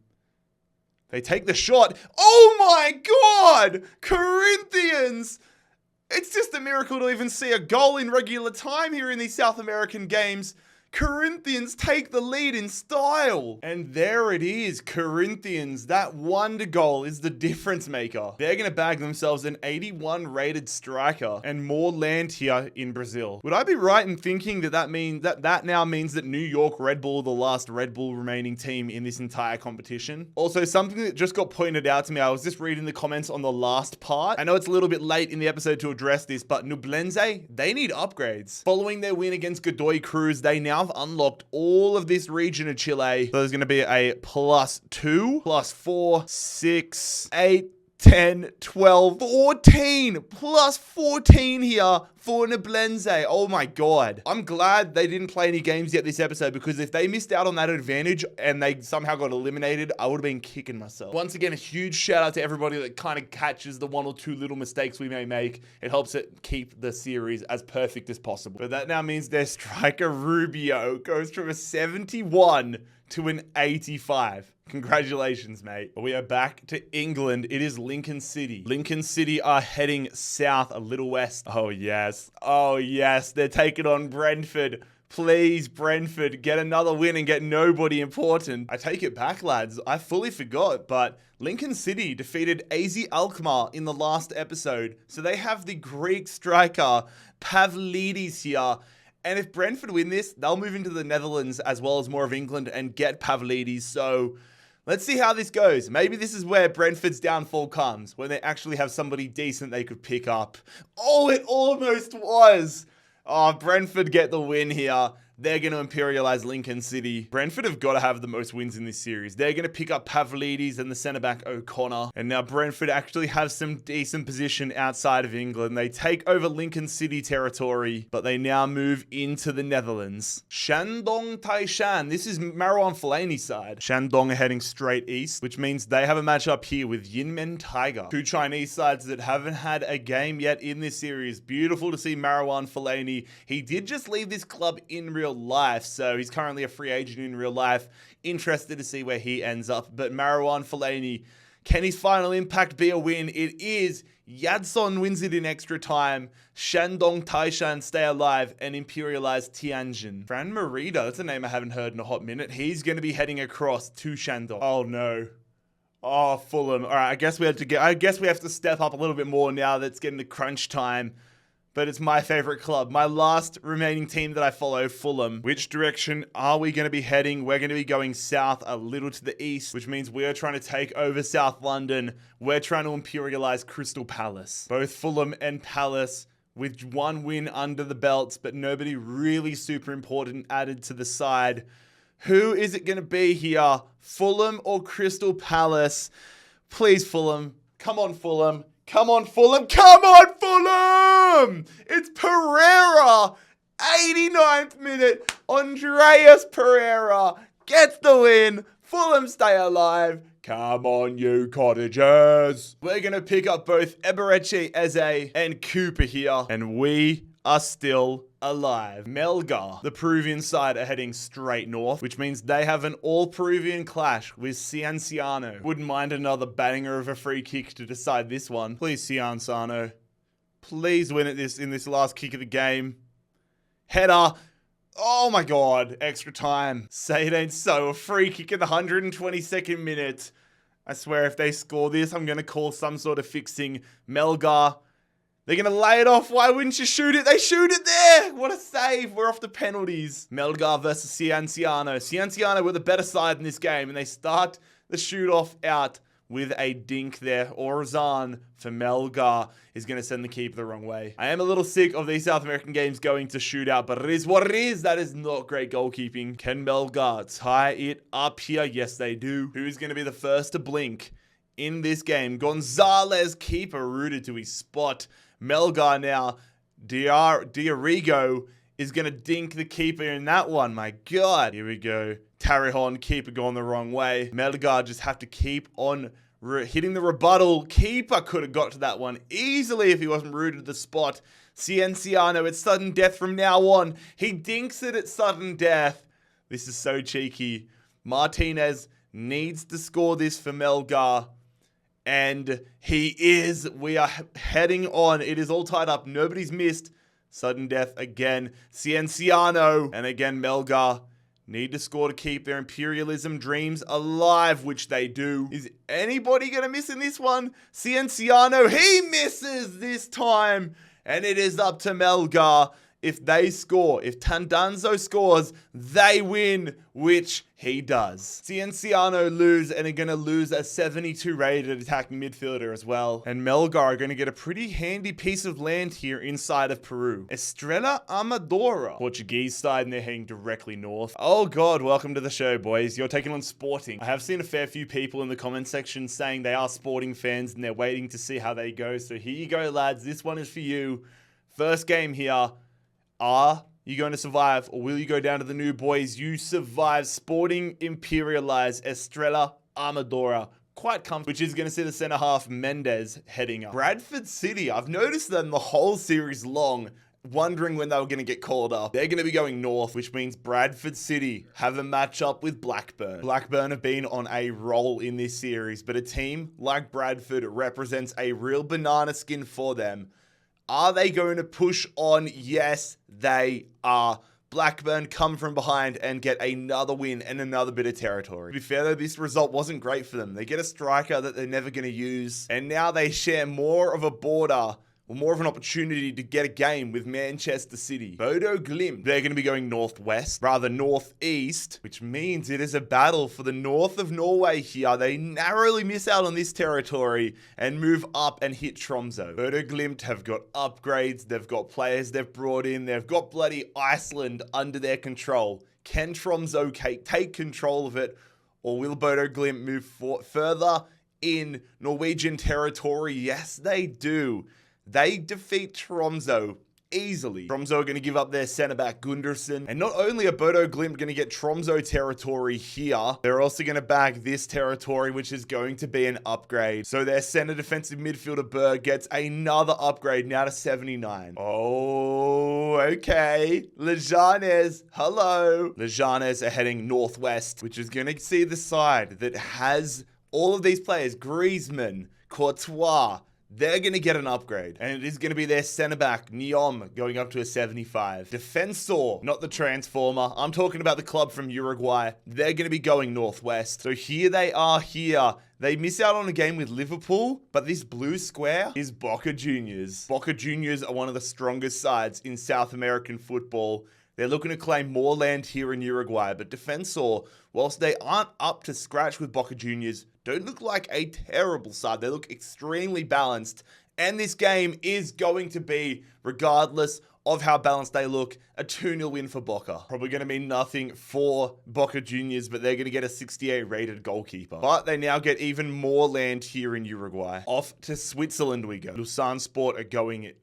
S1: They take the shot. Oh my God! Corinthians! It's just a miracle to even see a goal in regular time here in these South American games. Corinthians take the lead in style. And there it is, Corinthians. That wonder goal is the difference maker. They're going to bag themselves an 81 rated striker and more land here in Brazil. Would I be right in thinking that now means that New York Red Bull are the last Red Bull remaining team in this entire competition? Also, something that just got pointed out to me, I was just reading the comments on the last part. I know it's a little bit late in the episode to address this, but Nublense, they need upgrades. Following their win against Godoy Cruz, they now unlocked all of this region of Chile. So there's going to be a +2, +4, 6, 8, 10, 12, 14, plus 14 here for Nablenze. Oh my God. I'm glad they didn't play any games yet this episode, because if they missed out on that advantage and they somehow got eliminated, I would have been kicking myself. Once again, a huge shout out to everybody that kind of catches the one or two little mistakes we may make. It helps it keep the series as perfect as possible. But that now means their striker Rubio goes from a 71 to an 85. Congratulations, mate. We are back to England. It is Lincoln City. Lincoln City are heading south, a little west. Oh, yes. Oh, yes. They're taking on Brentford. Please, Brentford, get another win and get nobody important. I take it back, lads. I fully forgot, but Lincoln City defeated AZ Alkmaar in the last episode. So they have the Greek striker Pavlidis here. And if Brentford win this, they'll move into the Netherlands as well as more of England and get Pavlidis. So let's see how this goes. Maybe this is where Brentford's downfall comes, when they actually have somebody decent they could pick up. Oh, it almost was. Oh, Brentford get the win here. They're going to imperialize Lincoln City. Brentford have got to have the most wins in this series. They're going to pick up Pavlidis and the centre-back O'Connor. And now Brentford actually have some decent position outside of England. They take over Lincoln City territory, but they now move into the Netherlands. Shandong Taishan. This is Marwan Fellaini's side. Shandong are heading straight east, which means they have a matchup here with Yinmen Tiger. Two Chinese sides that haven't had a game yet in this series. Beautiful to see Marwan Fellaini. He did just leave this club in real life, so he's currently a free agent in real life. Interested to see where he ends up. But Marwan Fellaini, can his final impact be a win? It is. Yadson wins it in extra time. Shandong Taishan stay alive and imperialize Tianjin. Fran Merida, that's a name I haven't heard in a hot minute. He's going to be heading across to Shandong. Oh no. Oh, Fulham. All right, I guess we have to step up a little bit more now that's getting to crunch time. But it's my favorite club. My last remaining team that I follow, Fulham. Which direction are we going to be heading? We're going to be going south a little to the east, which means we're trying to take over South London. We're trying to imperialize Crystal Palace. Both Fulham and Palace with one win under the belts, but nobody really super important added to the side. Who is it going to be here? Fulham or Crystal Palace? Please, Fulham. Come on, Fulham. Come on, Fulham. Come on, Fulham! It's Pereira. 89th minute. Andreas Pereira gets the win. Fulham stay alive. Come on, you cottagers. We're going to pick up both Eberechi Eze and Cooper here. And we are still alive. Melgar, the Peruvian side, are heading straight north, which means they have an all-Peruvian clash with Cienciano. Wouldn't mind another banger of a free kick to decide this one. Please, Cienciano. Please win it in this last kick of the game. Header. Oh my God. Extra time. Say it ain't so. A free kick in the 122nd minute. I swear if they score this, I'm going to call some sort of fixing. Melgar. They're going to lay it off. Why wouldn't you shoot it? They shoot it there. What a save. We're off to penalties. Melgar versus Cienciano. Cienciano were the better side in this game, and they start the shoot-off out with a dink there. Orzan for Melgar is going to send the keeper the wrong way. I am a little sick of these South American games going to shootout, but it is what it is. That is not great goalkeeping. Can Melgar tie it up here? Yes, they do. Who's going to be the first to blink in this game? Gonzalez, keeper, rooted to his spot. Melgar now. Diarigo is going to dink the keeper in that one. My God. Here we go. Tarihon, keeper going the wrong way. Melgar just have to keep on hitting the rebuttal. Keeper could have got to that one easily if he wasn't rooted to the spot. Cienciano, it's sudden death from now on. He dinks it at sudden death. This is so cheeky. Martinez needs to score this for Melgar. And he is. We are heading on. It is all tied up. Nobody's missed. Sudden death again. Cienciano. And again, Melgar need to score to keep their Imperialism dreams alive, which they do. Is anybody going to miss in this one? Cienciano, he misses this time. And it is up to Melgar if they score. If Tandanzo scores, they win, which he does. Cienciano lose and are going to lose a 72 rated attacking midfielder as well. And Melgar are going to get a pretty handy piece of land here inside of Peru. Estrela Amadora, Portuguese side, and they're heading directly north. Oh God, welcome to the show, boys. You're taking on Sporting. I have seen a fair few people in the comment section saying they are Sporting fans and they're waiting to see how they go. So here you go, lads. This one is for you. First game here. Are you going to survive, or will you go down to the new boys? You survive. Sporting Imperialize Estrela Amadora. Quite comfortable, which is going to see the centre half Mendes heading up. Bradford City. I've noticed them the whole series long, wondering when they were going to get called up. They're going to be going north, which means Bradford City have a matchup with Blackburn. Blackburn have been on a roll in this series, but a team like Bradford represents a real banana skin for them. Are they going to push on? Yes, they are. Blackburn come from behind and get another win and another bit of territory. To be fair though, this result wasn't great for them. They get a striker that they're never going to use, and now they share more of a border, or more of an opportunity to get a game with Manchester City. Bodo Glimt, they're going to be going northwest, rather northeast, which means it is a battle for the north of Norway here. They narrowly miss out on this territory and move up and hit Tromsø. Bodo Glimt have got upgrades, they've got players they've brought in, they've got bloody Iceland under their control. Can Tromsø take control of it, or will Bodo Glimt move further in Norwegian territory? Yes, they do. They defeat Tromsø easily. Tromsø are going to give up their centre-back Gundersen. And not only are Bodo Glimt going to get Tromsø territory here, they're also going to bag this territory, which is going to be an upgrade. So their centre defensive midfielder Berg gets another upgrade, now to 79. Oh, okay. Lejanes, hello. Lejanes are heading northwest, which is going to see the side that has all of these players, Griezmann, Courtois. They're going to get an upgrade, and it is going to be their centre-back, Neom, going up to a 75. Defensor, not the Transformer. I'm talking about the club from Uruguay. They're going to be going northwest. So here they are here. They miss out on a game with Liverpool, but this blue square is Boca Juniors. Boca Juniors are one of the strongest sides in South American football. They're looking to claim more land here in Uruguay, but Defensor, whilst they aren't up to scratch with Boca Juniors, don't look like a terrible side. They look extremely balanced, and this game is going to be, regardless of how balanced they look, a 2-0 win for Boca. Probably going to mean nothing for Boca Juniors, but they're going to get a 68 rated goalkeeper. But they now get even more land here in Uruguay. Off to Switzerland we go. Lausanne Sport are going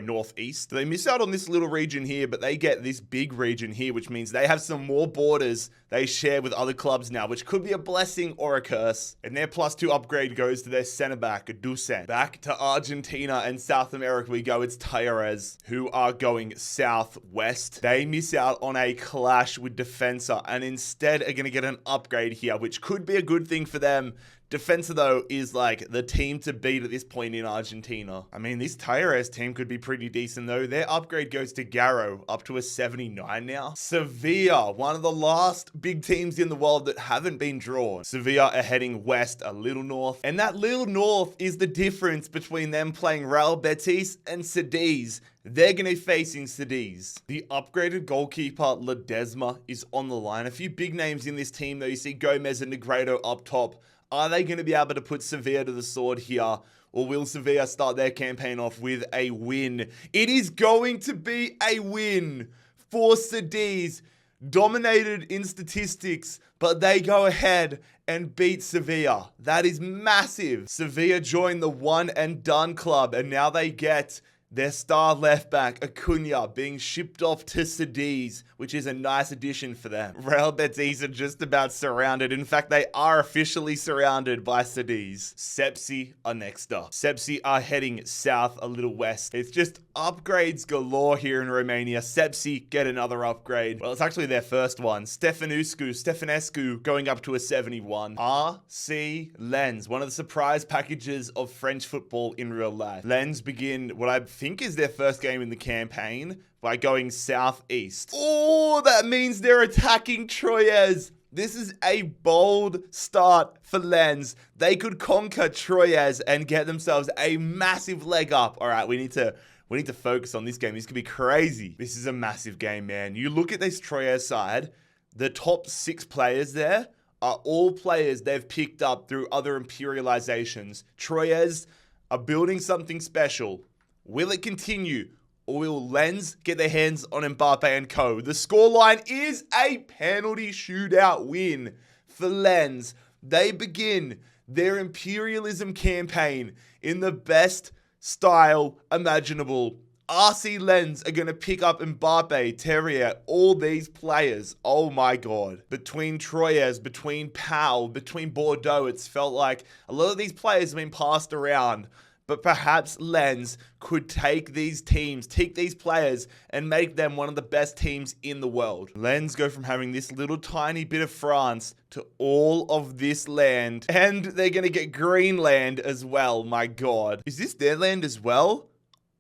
S1: northeast. They miss out on this little region here, but they get this big region here, which means they have some more borders they share with other clubs now, which could be a blessing or a curse. And their +2 upgrade goes to their centre-back, Dusan. Back to Argentina and South America we go. It's Talleres, who are going southwest. They miss out on a clash with Defensa and instead are going to get an upgrade here, which could be a good thing for them. Defensa, though, is like the team to beat at this point in Argentina. I mean, this Talleres team could be pretty decent, though. Their upgrade goes to Garro, up to a 79 now. Sevilla, one of the last big teams in the world that haven't been drawn. Sevilla are heading west, a little north. And that little north is the difference between them playing Real Betis and Cadiz. They're going to be facing Cadiz. The upgraded goalkeeper, Ledesma, is on the line. A few big names in this team, though. You see Gomez and Negredo up top. Are they going to be able to put Sevilla to the sword here? Or will Sevilla start their campaign off with a win? It is going to be a win for Cadiz. Dominated in statistics, but they go ahead and beat Sevilla. That is massive. Sevilla joined the one and done club, and now they get their star left back, Acuna, being shipped off to Cadiz, which is a nice addition for them. Real Betis are just about surrounded. In fact, they are officially surrounded by Cadiz. Sepsi are next up. Sepsi are heading south a little west. It's just upgrades galore here in Romania. Sepsi get another upgrade. Well, it's actually their first one. Stefanescu going up to a 71. RC Lens, one of the surprise packages of French football in real life. Lens begin what I think is their first game in the campaign by going southeast. Oh, that means they're attacking Troyes. This is a bold start for Lens. They could conquer Troyes and get themselves a massive leg up. All right, we need to We need to focus on this game. This could be crazy. This is a massive game, man. You look at this Troyes side, the top 6 players there are all players they've picked up through other imperializations. Troyes are building something special. Will it continue? Or will Lens get their hands on Mbappe and co? The scoreline is a penalty shootout win for Lens. They begin their imperialism campaign in the best style imaginable. RC Lens are going to pick up Mbappe, Terrier, all these players. Oh my god. Between Troyes, between Pau, between Bordeaux, it's felt like a lot of these players have been passed around. But perhaps Lens could take these teams, take these players, and make them one of the best teams in the world. Lens go from having this little tiny bit of France to all of this land. And they're going to get Greenland as well, my god. Is this their land as well?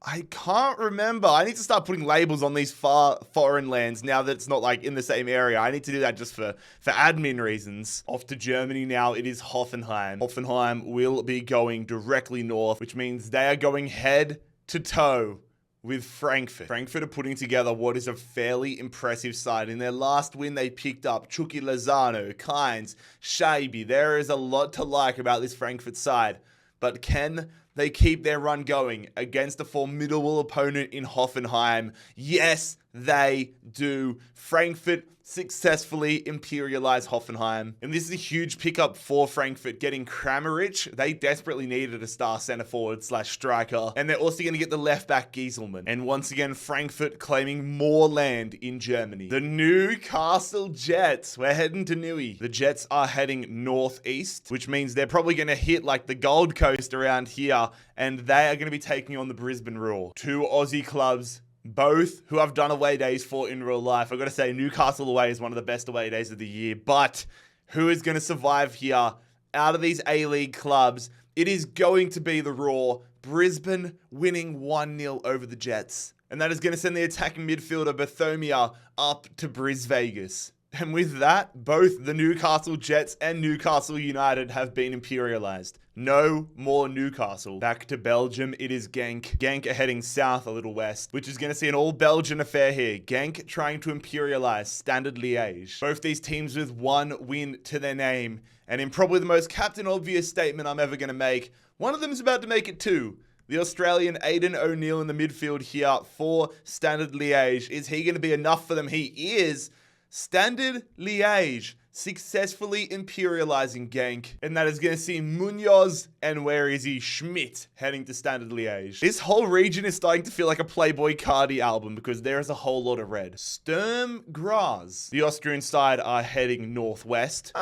S1: I can't remember. I need to start putting labels on these foreign lands now that it's not like in the same area. I need to do that just for admin reasons. Off to Germany now. It is Hoffenheim. Hoffenheim will be going directly north, which means they are going head to toe with Frankfurt. Frankfurt are putting together what is a fairly impressive side. In their last win, they picked up Chucky Lozano, Kynes, Shaibi. There is a lot to like about this Frankfurt side. But can they keep their run going against a formidable opponent in Hoffenheim? Yes, they do. Frankfurt successfully imperialize Hoffenheim. And this is a huge pickup for Frankfurt, getting Kramaric. They desperately needed a star center forward / striker. And they're also going to get the left back Gieselman. And once again, Frankfurt claiming more land in Germany. The Newcastle Jets. We're heading to Newey. The Jets are heading northeast, which means they're probably going to hit like the Gold Coast around here. And they are going to be taking on the Brisbane Roar. 2 Aussie clubs, both who I've done away days for in real life. I've got to say, Newcastle away is one of the best away days of the year. But who is going to survive here out of these A-League clubs? It is going to be the Roar. Brisbane winning 1-0 over the Jets. And that is going to send the attacking midfielder Berthomia up to Bris Vegas. And with that, both the Newcastle Jets and Newcastle United have been imperialized. No more Newcastle. Back to Belgium, it is Genk. Genk are heading south a little west, which is going to see an all-Belgian affair here. Genk trying to imperialize Standard Liège. Both these teams with 1 win to their name. And in probably the most Captain Obvious statement I'm ever going to make, one of them is about to make it too. The Australian Aidan O'Neill in the midfield here for Standard Liège. Is he going to be enough for them? He is. Standard Liège successfully imperializing Genk. And that is going to see Munoz and where is he? Schmidt heading to Standard Liège. This whole region is starting to feel like a Playboy Cardi album because there is a whole lot of red. Sturm Graz. The Austrian side are heading northwest.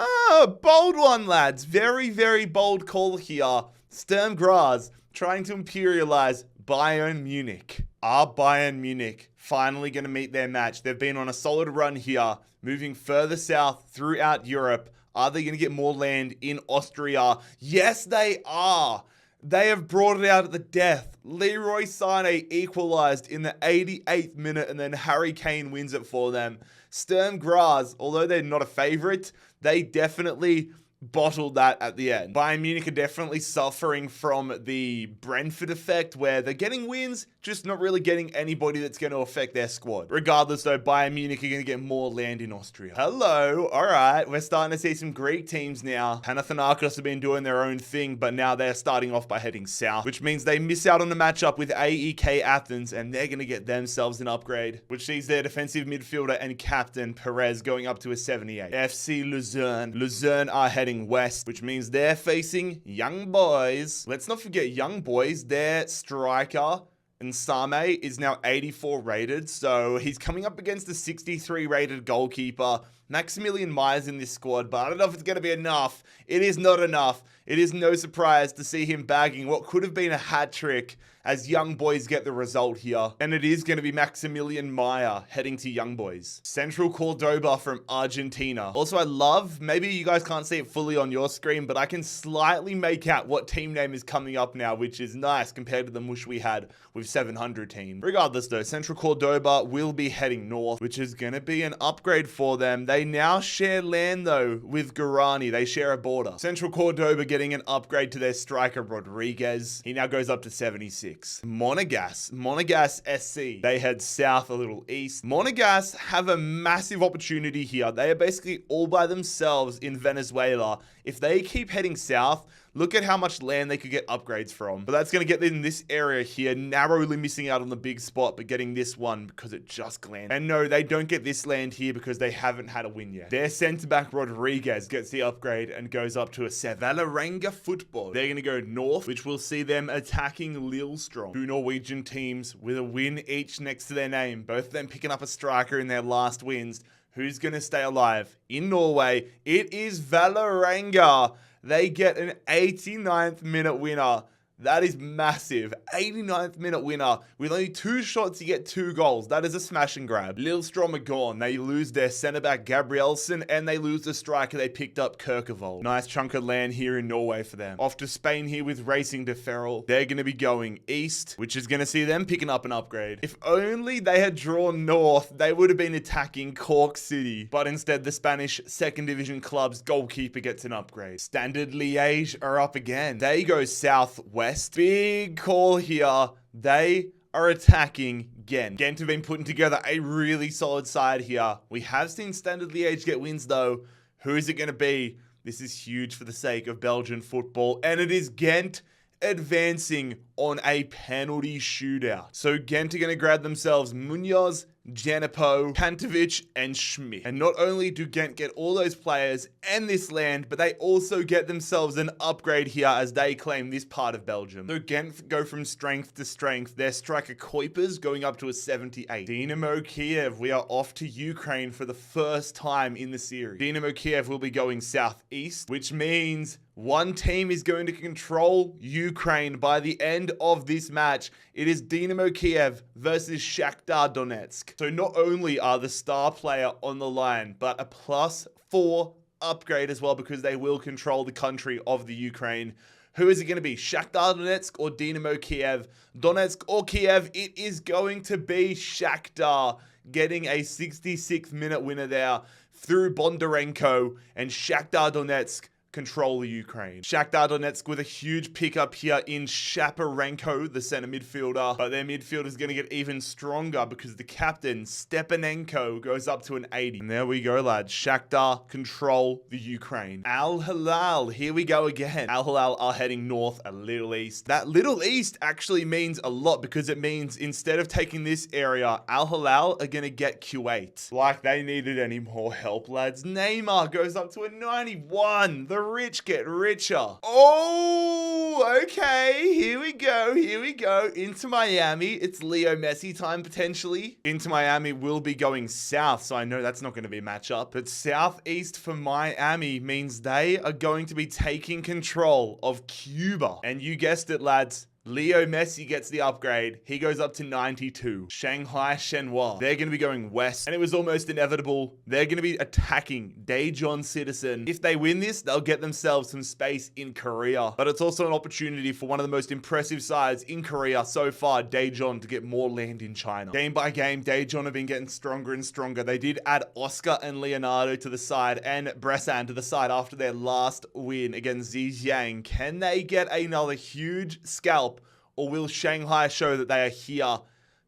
S1: Bold one, lads. Very, very bold call here. Sturm Graz trying to imperialize Bayern Munich. Are Bayern Munich finally going to meet their match? They've been on a solid run here, moving further south throughout Europe. Are they going to get more land in Austria? Yes, they are. They have brought it out at the death. Leroy Sané equalized in the 88th minute, and then Harry Kane wins it for them. Sturm Graz, although they're not a favorite, they definitely bottled that at the end. Bayern Munich are definitely suffering from the Brentford effect, where they're getting wins, just not really getting anybody that's going to affect their squad. Regardless though, Bayern Munich are going to get more land in Austria. Hello, all right, we're starting to see some Greek teams now. Panathinaikos have been doing their own thing, but now they're starting off by heading south, which means they miss out on the matchup with AEK Athens, and they're going to get themselves an upgrade, which sees their defensive midfielder and captain Perez going up to a 78. FC Luzern. Luzern are heading west, which means they're facing Young Boys. Let's not forget Young Boys, their striker and Same is now 84 rated, so he's coming up against a 63 rated goalkeeper. Maximilian Meyer's in this squad, but I don't know if it's going to be enough. It is not enough. It is no surprise to see him bagging what could have been a hat trick as Young Boys get the result here. And it is going to be Maximilian Meyer heading to Young Boys. Central Cordoba from Argentina. Also, I love, maybe you guys can't see it fully on your screen, but I can slightly make out what team name is coming up now, which is nice compared to the mush we had with 700 team. Regardless though, Central Cordoba will be heading north, which is going to be an upgrade for them. They They now share land though with Guarani. They share a border. Central Cordoba getting an upgrade to their striker Rodriguez. He now goes up to 76. Monegas SC. They head south a little east. Monegas have a massive opportunity here. They are basically all by themselves in Venezuela. If they keep heading south, look at how much land they could get upgrades from. But that's going to get in this area here, narrowly missing out on the big spot, but getting this one because it just landed. And no, they don't get this land here because they haven't had a win yet. Their centre-back Rodriguez gets the upgrade and goes up to a Sevalarenga football. They're going to go north, which will see them attacking Lillestrøm. Two Norwegian teams with a win each next to their name. Both of them picking up a striker in their last wins. Who's going to stay alive? In Norway, it is Vålerenga. They get an 89th minute winner. That is massive. 89th minute winner. With only 2 shots, you get 2 goals. That is a smash and grab. Lillestrøm are gone. They lose their centre-back Gabrielsen, and they lose the striker they picked up, Kirkevold. Nice chunk of land here in Norway for them. Off to Spain here with Racing de Ferrol. They're going to be going east, which is going to see them picking up an upgrade. If only they had drawn north, they would have been attacking Cork City. But instead, the Spanish 2nd Division club's goalkeeper gets an upgrade. Standard Liège are up again. They go southwest. Big call here. They are attacking Ghent. Ghent have been putting together a really solid side here. We have seen Standard Liège get wins though. Who is it going to be? This is huge for the sake of Belgian football. And it is Ghent advancing on a penalty shootout. So Ghent are going to grab themselves Munoz, Janipo, Pantovic, and Schmidt. And not only do Ghent get all those players and this land, but they also get themselves an upgrade here as they claim this part of Belgium. So Ghent go from strength to strength. Their striker Kuipers going up to a 78. Dynamo Kiev, we are off to Ukraine for the first time in the series. Dynamo Kiev will be going southeast, which means one team is going to control Ukraine by the end of this match. It is Dynamo Kiev versus Shakhtar Donetsk. So not only are the star player on the line, but a +4 upgrade as well because they will control the country of the Ukraine. Who is it going to be? Shakhtar Donetsk or Dynamo Kiev? Donetsk or Kiev? It is going to be Shakhtar getting a 66th minute winner there through Bondarenko, and Shakhtar Donetsk control the Ukraine. Shakhtar Donetsk with a huge pickup here in Shaparenko, the center midfielder. But their midfield is going to get even stronger because the captain, Stepanenko, goes up to an 80. And there we go, lads. Shakhtar control the Ukraine. Al Hilal, here we go again. Al Hilal are heading north a little east. That little east actually means a lot because it means instead of taking this area, Al Hilal are going to get Kuwait. Like they needed any more help, lads. Neymar goes up to a 91. The rich get richer. Oh, okay. Here we go. Here we go. Into Miami. It's Leo Messi time potentially. Into Miami will be going south, so I know that's not going to be a matchup. But southeast for Miami means they are going to be taking control of Cuba. And you guessed it, lads. Leo Messi gets the upgrade. He goes up to 92. Shanghai Shenhua. They're going to be going west. And it was almost inevitable. They're going to be attacking Daejeon Citizen. If they win this, they'll get themselves some space in Korea. But it's also an opportunity for one of the most impressive sides in Korea so far, Daejeon, to get more land in China. Game by game, Daejeon have been getting stronger and stronger. They did add Oscar and Leonardo to the side and Bressan to the side after their last win against Zhejiang. Can they get another huge scalp? Or will Shanghai show that they are here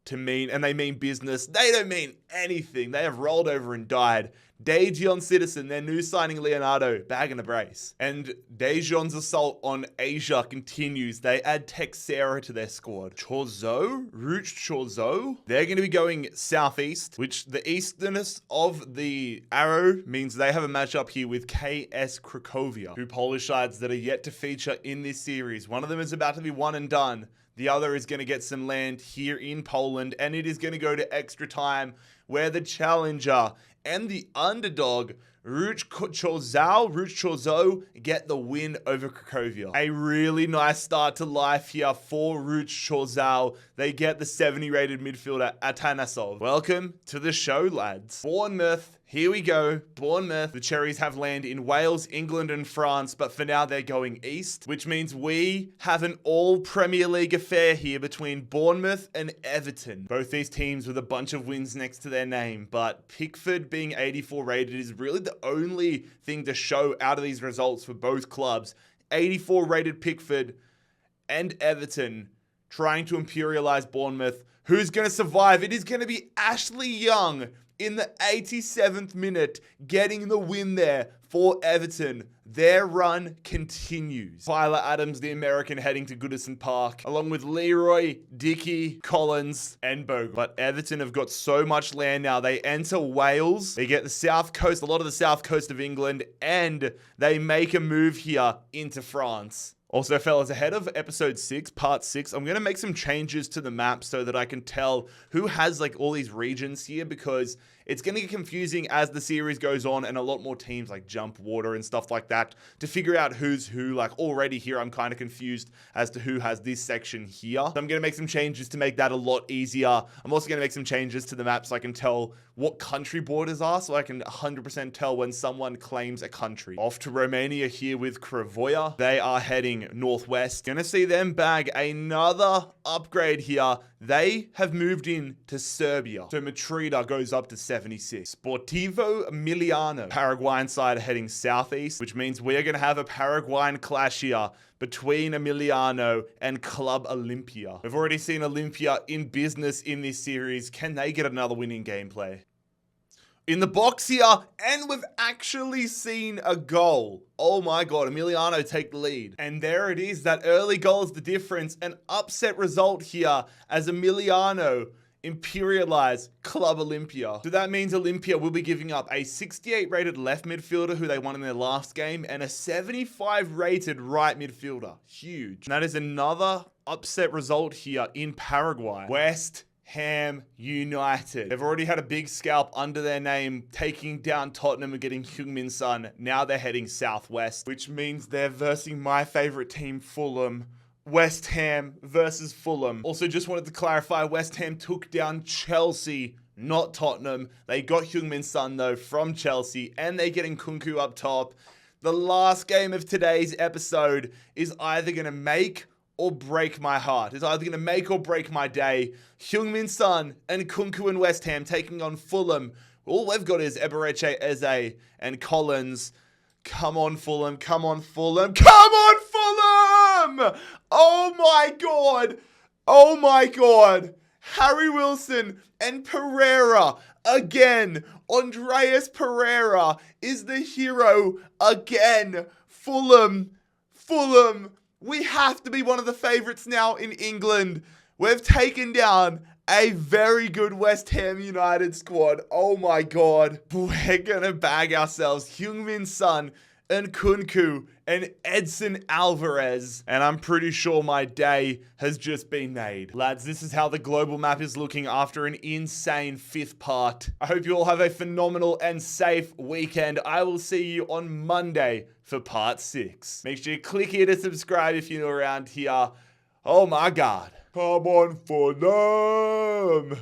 S1: to mean, and they mean business? They don't mean anything. They have rolled over and died. Daejeon Citizen, their new signing Leonardo, bag and a brace. And Daejeon's assault on Asia continues. They add Texera to their squad. Chorzo, they're going to be going southeast, which the easternest of the arrow means they have a matchup here with KS Cracovia, two Polish sides that are yet to feature in this series. One of them is about to be one and done. The other is going to get some land here in Poland, and it is going to go to extra time where the challenger and the underdog, Ruch Chorzów, get the win over Cracovia. A really nice start to life here for Ruch Chorzów. They get the 70 rated midfielder Atanasov. Welcome to the show, lads. Bournemouth Here we go, Bournemouth. The Cherries have land in Wales, England, and France, but for now they're going east, which means we have an all Premier League affair here between Bournemouth and Everton. Both these teams with a bunch of wins next to their name, but Pickford being 84 rated is really the only thing to show out of these results for both clubs. 84 rated Pickford and Everton trying to imperialize Bournemouth. Who's going to survive? It is going to be Ashley Young in the 87th minute, getting the win there for Everton. Their run continues. Tyler Adams, the American, heading to Goodison Park, along with Leroy, Dickey, Collins, and Bogle. But Everton have got so much land now. They enter Wales, they get the south coast, a lot of the south coast of England, and they make a move here into France. Also, fellas, ahead of episode 6, part 6, I'm going to make some changes to the map so that I can tell who has like all these regions here, because it's going to get confusing as the series goes on and a lot more teams like jump water and stuff like that to figure out who's who. Like already here, I'm kind of confused as to who has this section here. So I'm going to make some changes to make that a lot easier. I'm also going to make some changes to the map so I can tell what country borders are, so I can 100% tell when someone claims a country. Off to Romania here with Cravoia. They are heading northwest. Gonna see them bag another upgrade here. They have moved in to Serbia. So Matrida goes up to 76. Sportivo Emiliano. Paraguayan side are heading southeast, which means we're gonna have a Paraguayan clash here between Emiliano and Club Olympia. We've already seen Olympia in business in this series. Can they get another winning gameplay? In the box here, and we've actually seen a goal. Oh my God, Emiliano take the lead. And there it is, that early goal is the difference. An upset result here as Emiliano imperialize Club Olympia. So that means Olympia will be giving up a 68 rated left midfielder who they won in their last game and a 75 rated right midfielder. Huge. And that is another upset result here in Paraguay. West Ham United. They've already had a big scalp under their name, taking down Tottenham and getting Heung-min Son. Now they're heading southwest, which means they're versing my favorite team, Fulham. West Ham versus Fulham. Also, just wanted to clarify, West Ham took down Chelsea, not Tottenham. They got Heung-min Son, though, from Chelsea, and they're getting Kunku up top. The last game of today's episode is either going to make or break my heart. It's either going to make or break my day. Heung-min Son and Kunku and West Ham taking on Fulham. All we've got is Eberechi Eze and Collins. Come on, Fulham. Come on, Fulham. Come on, Fulham! Oh my God. Oh my God. Harry Wilson and Pereira again. Andreas Pereira is the hero again. Fulham. We have to be one of the favorites now in England. We've taken down a very good West Ham United squad. Oh my God. We're gonna bag ourselves Heung-min Son and Kunku and Edson Alvarez. And I'm pretty sure my day has just been made. Lads, this is how the global map is looking after an insane 5th part. I hope you all have a phenomenal and safe weekend. I will see you on Monday for part 6. Make sure you click here to subscribe if you're new around here. Oh my God. Come on, Fulham!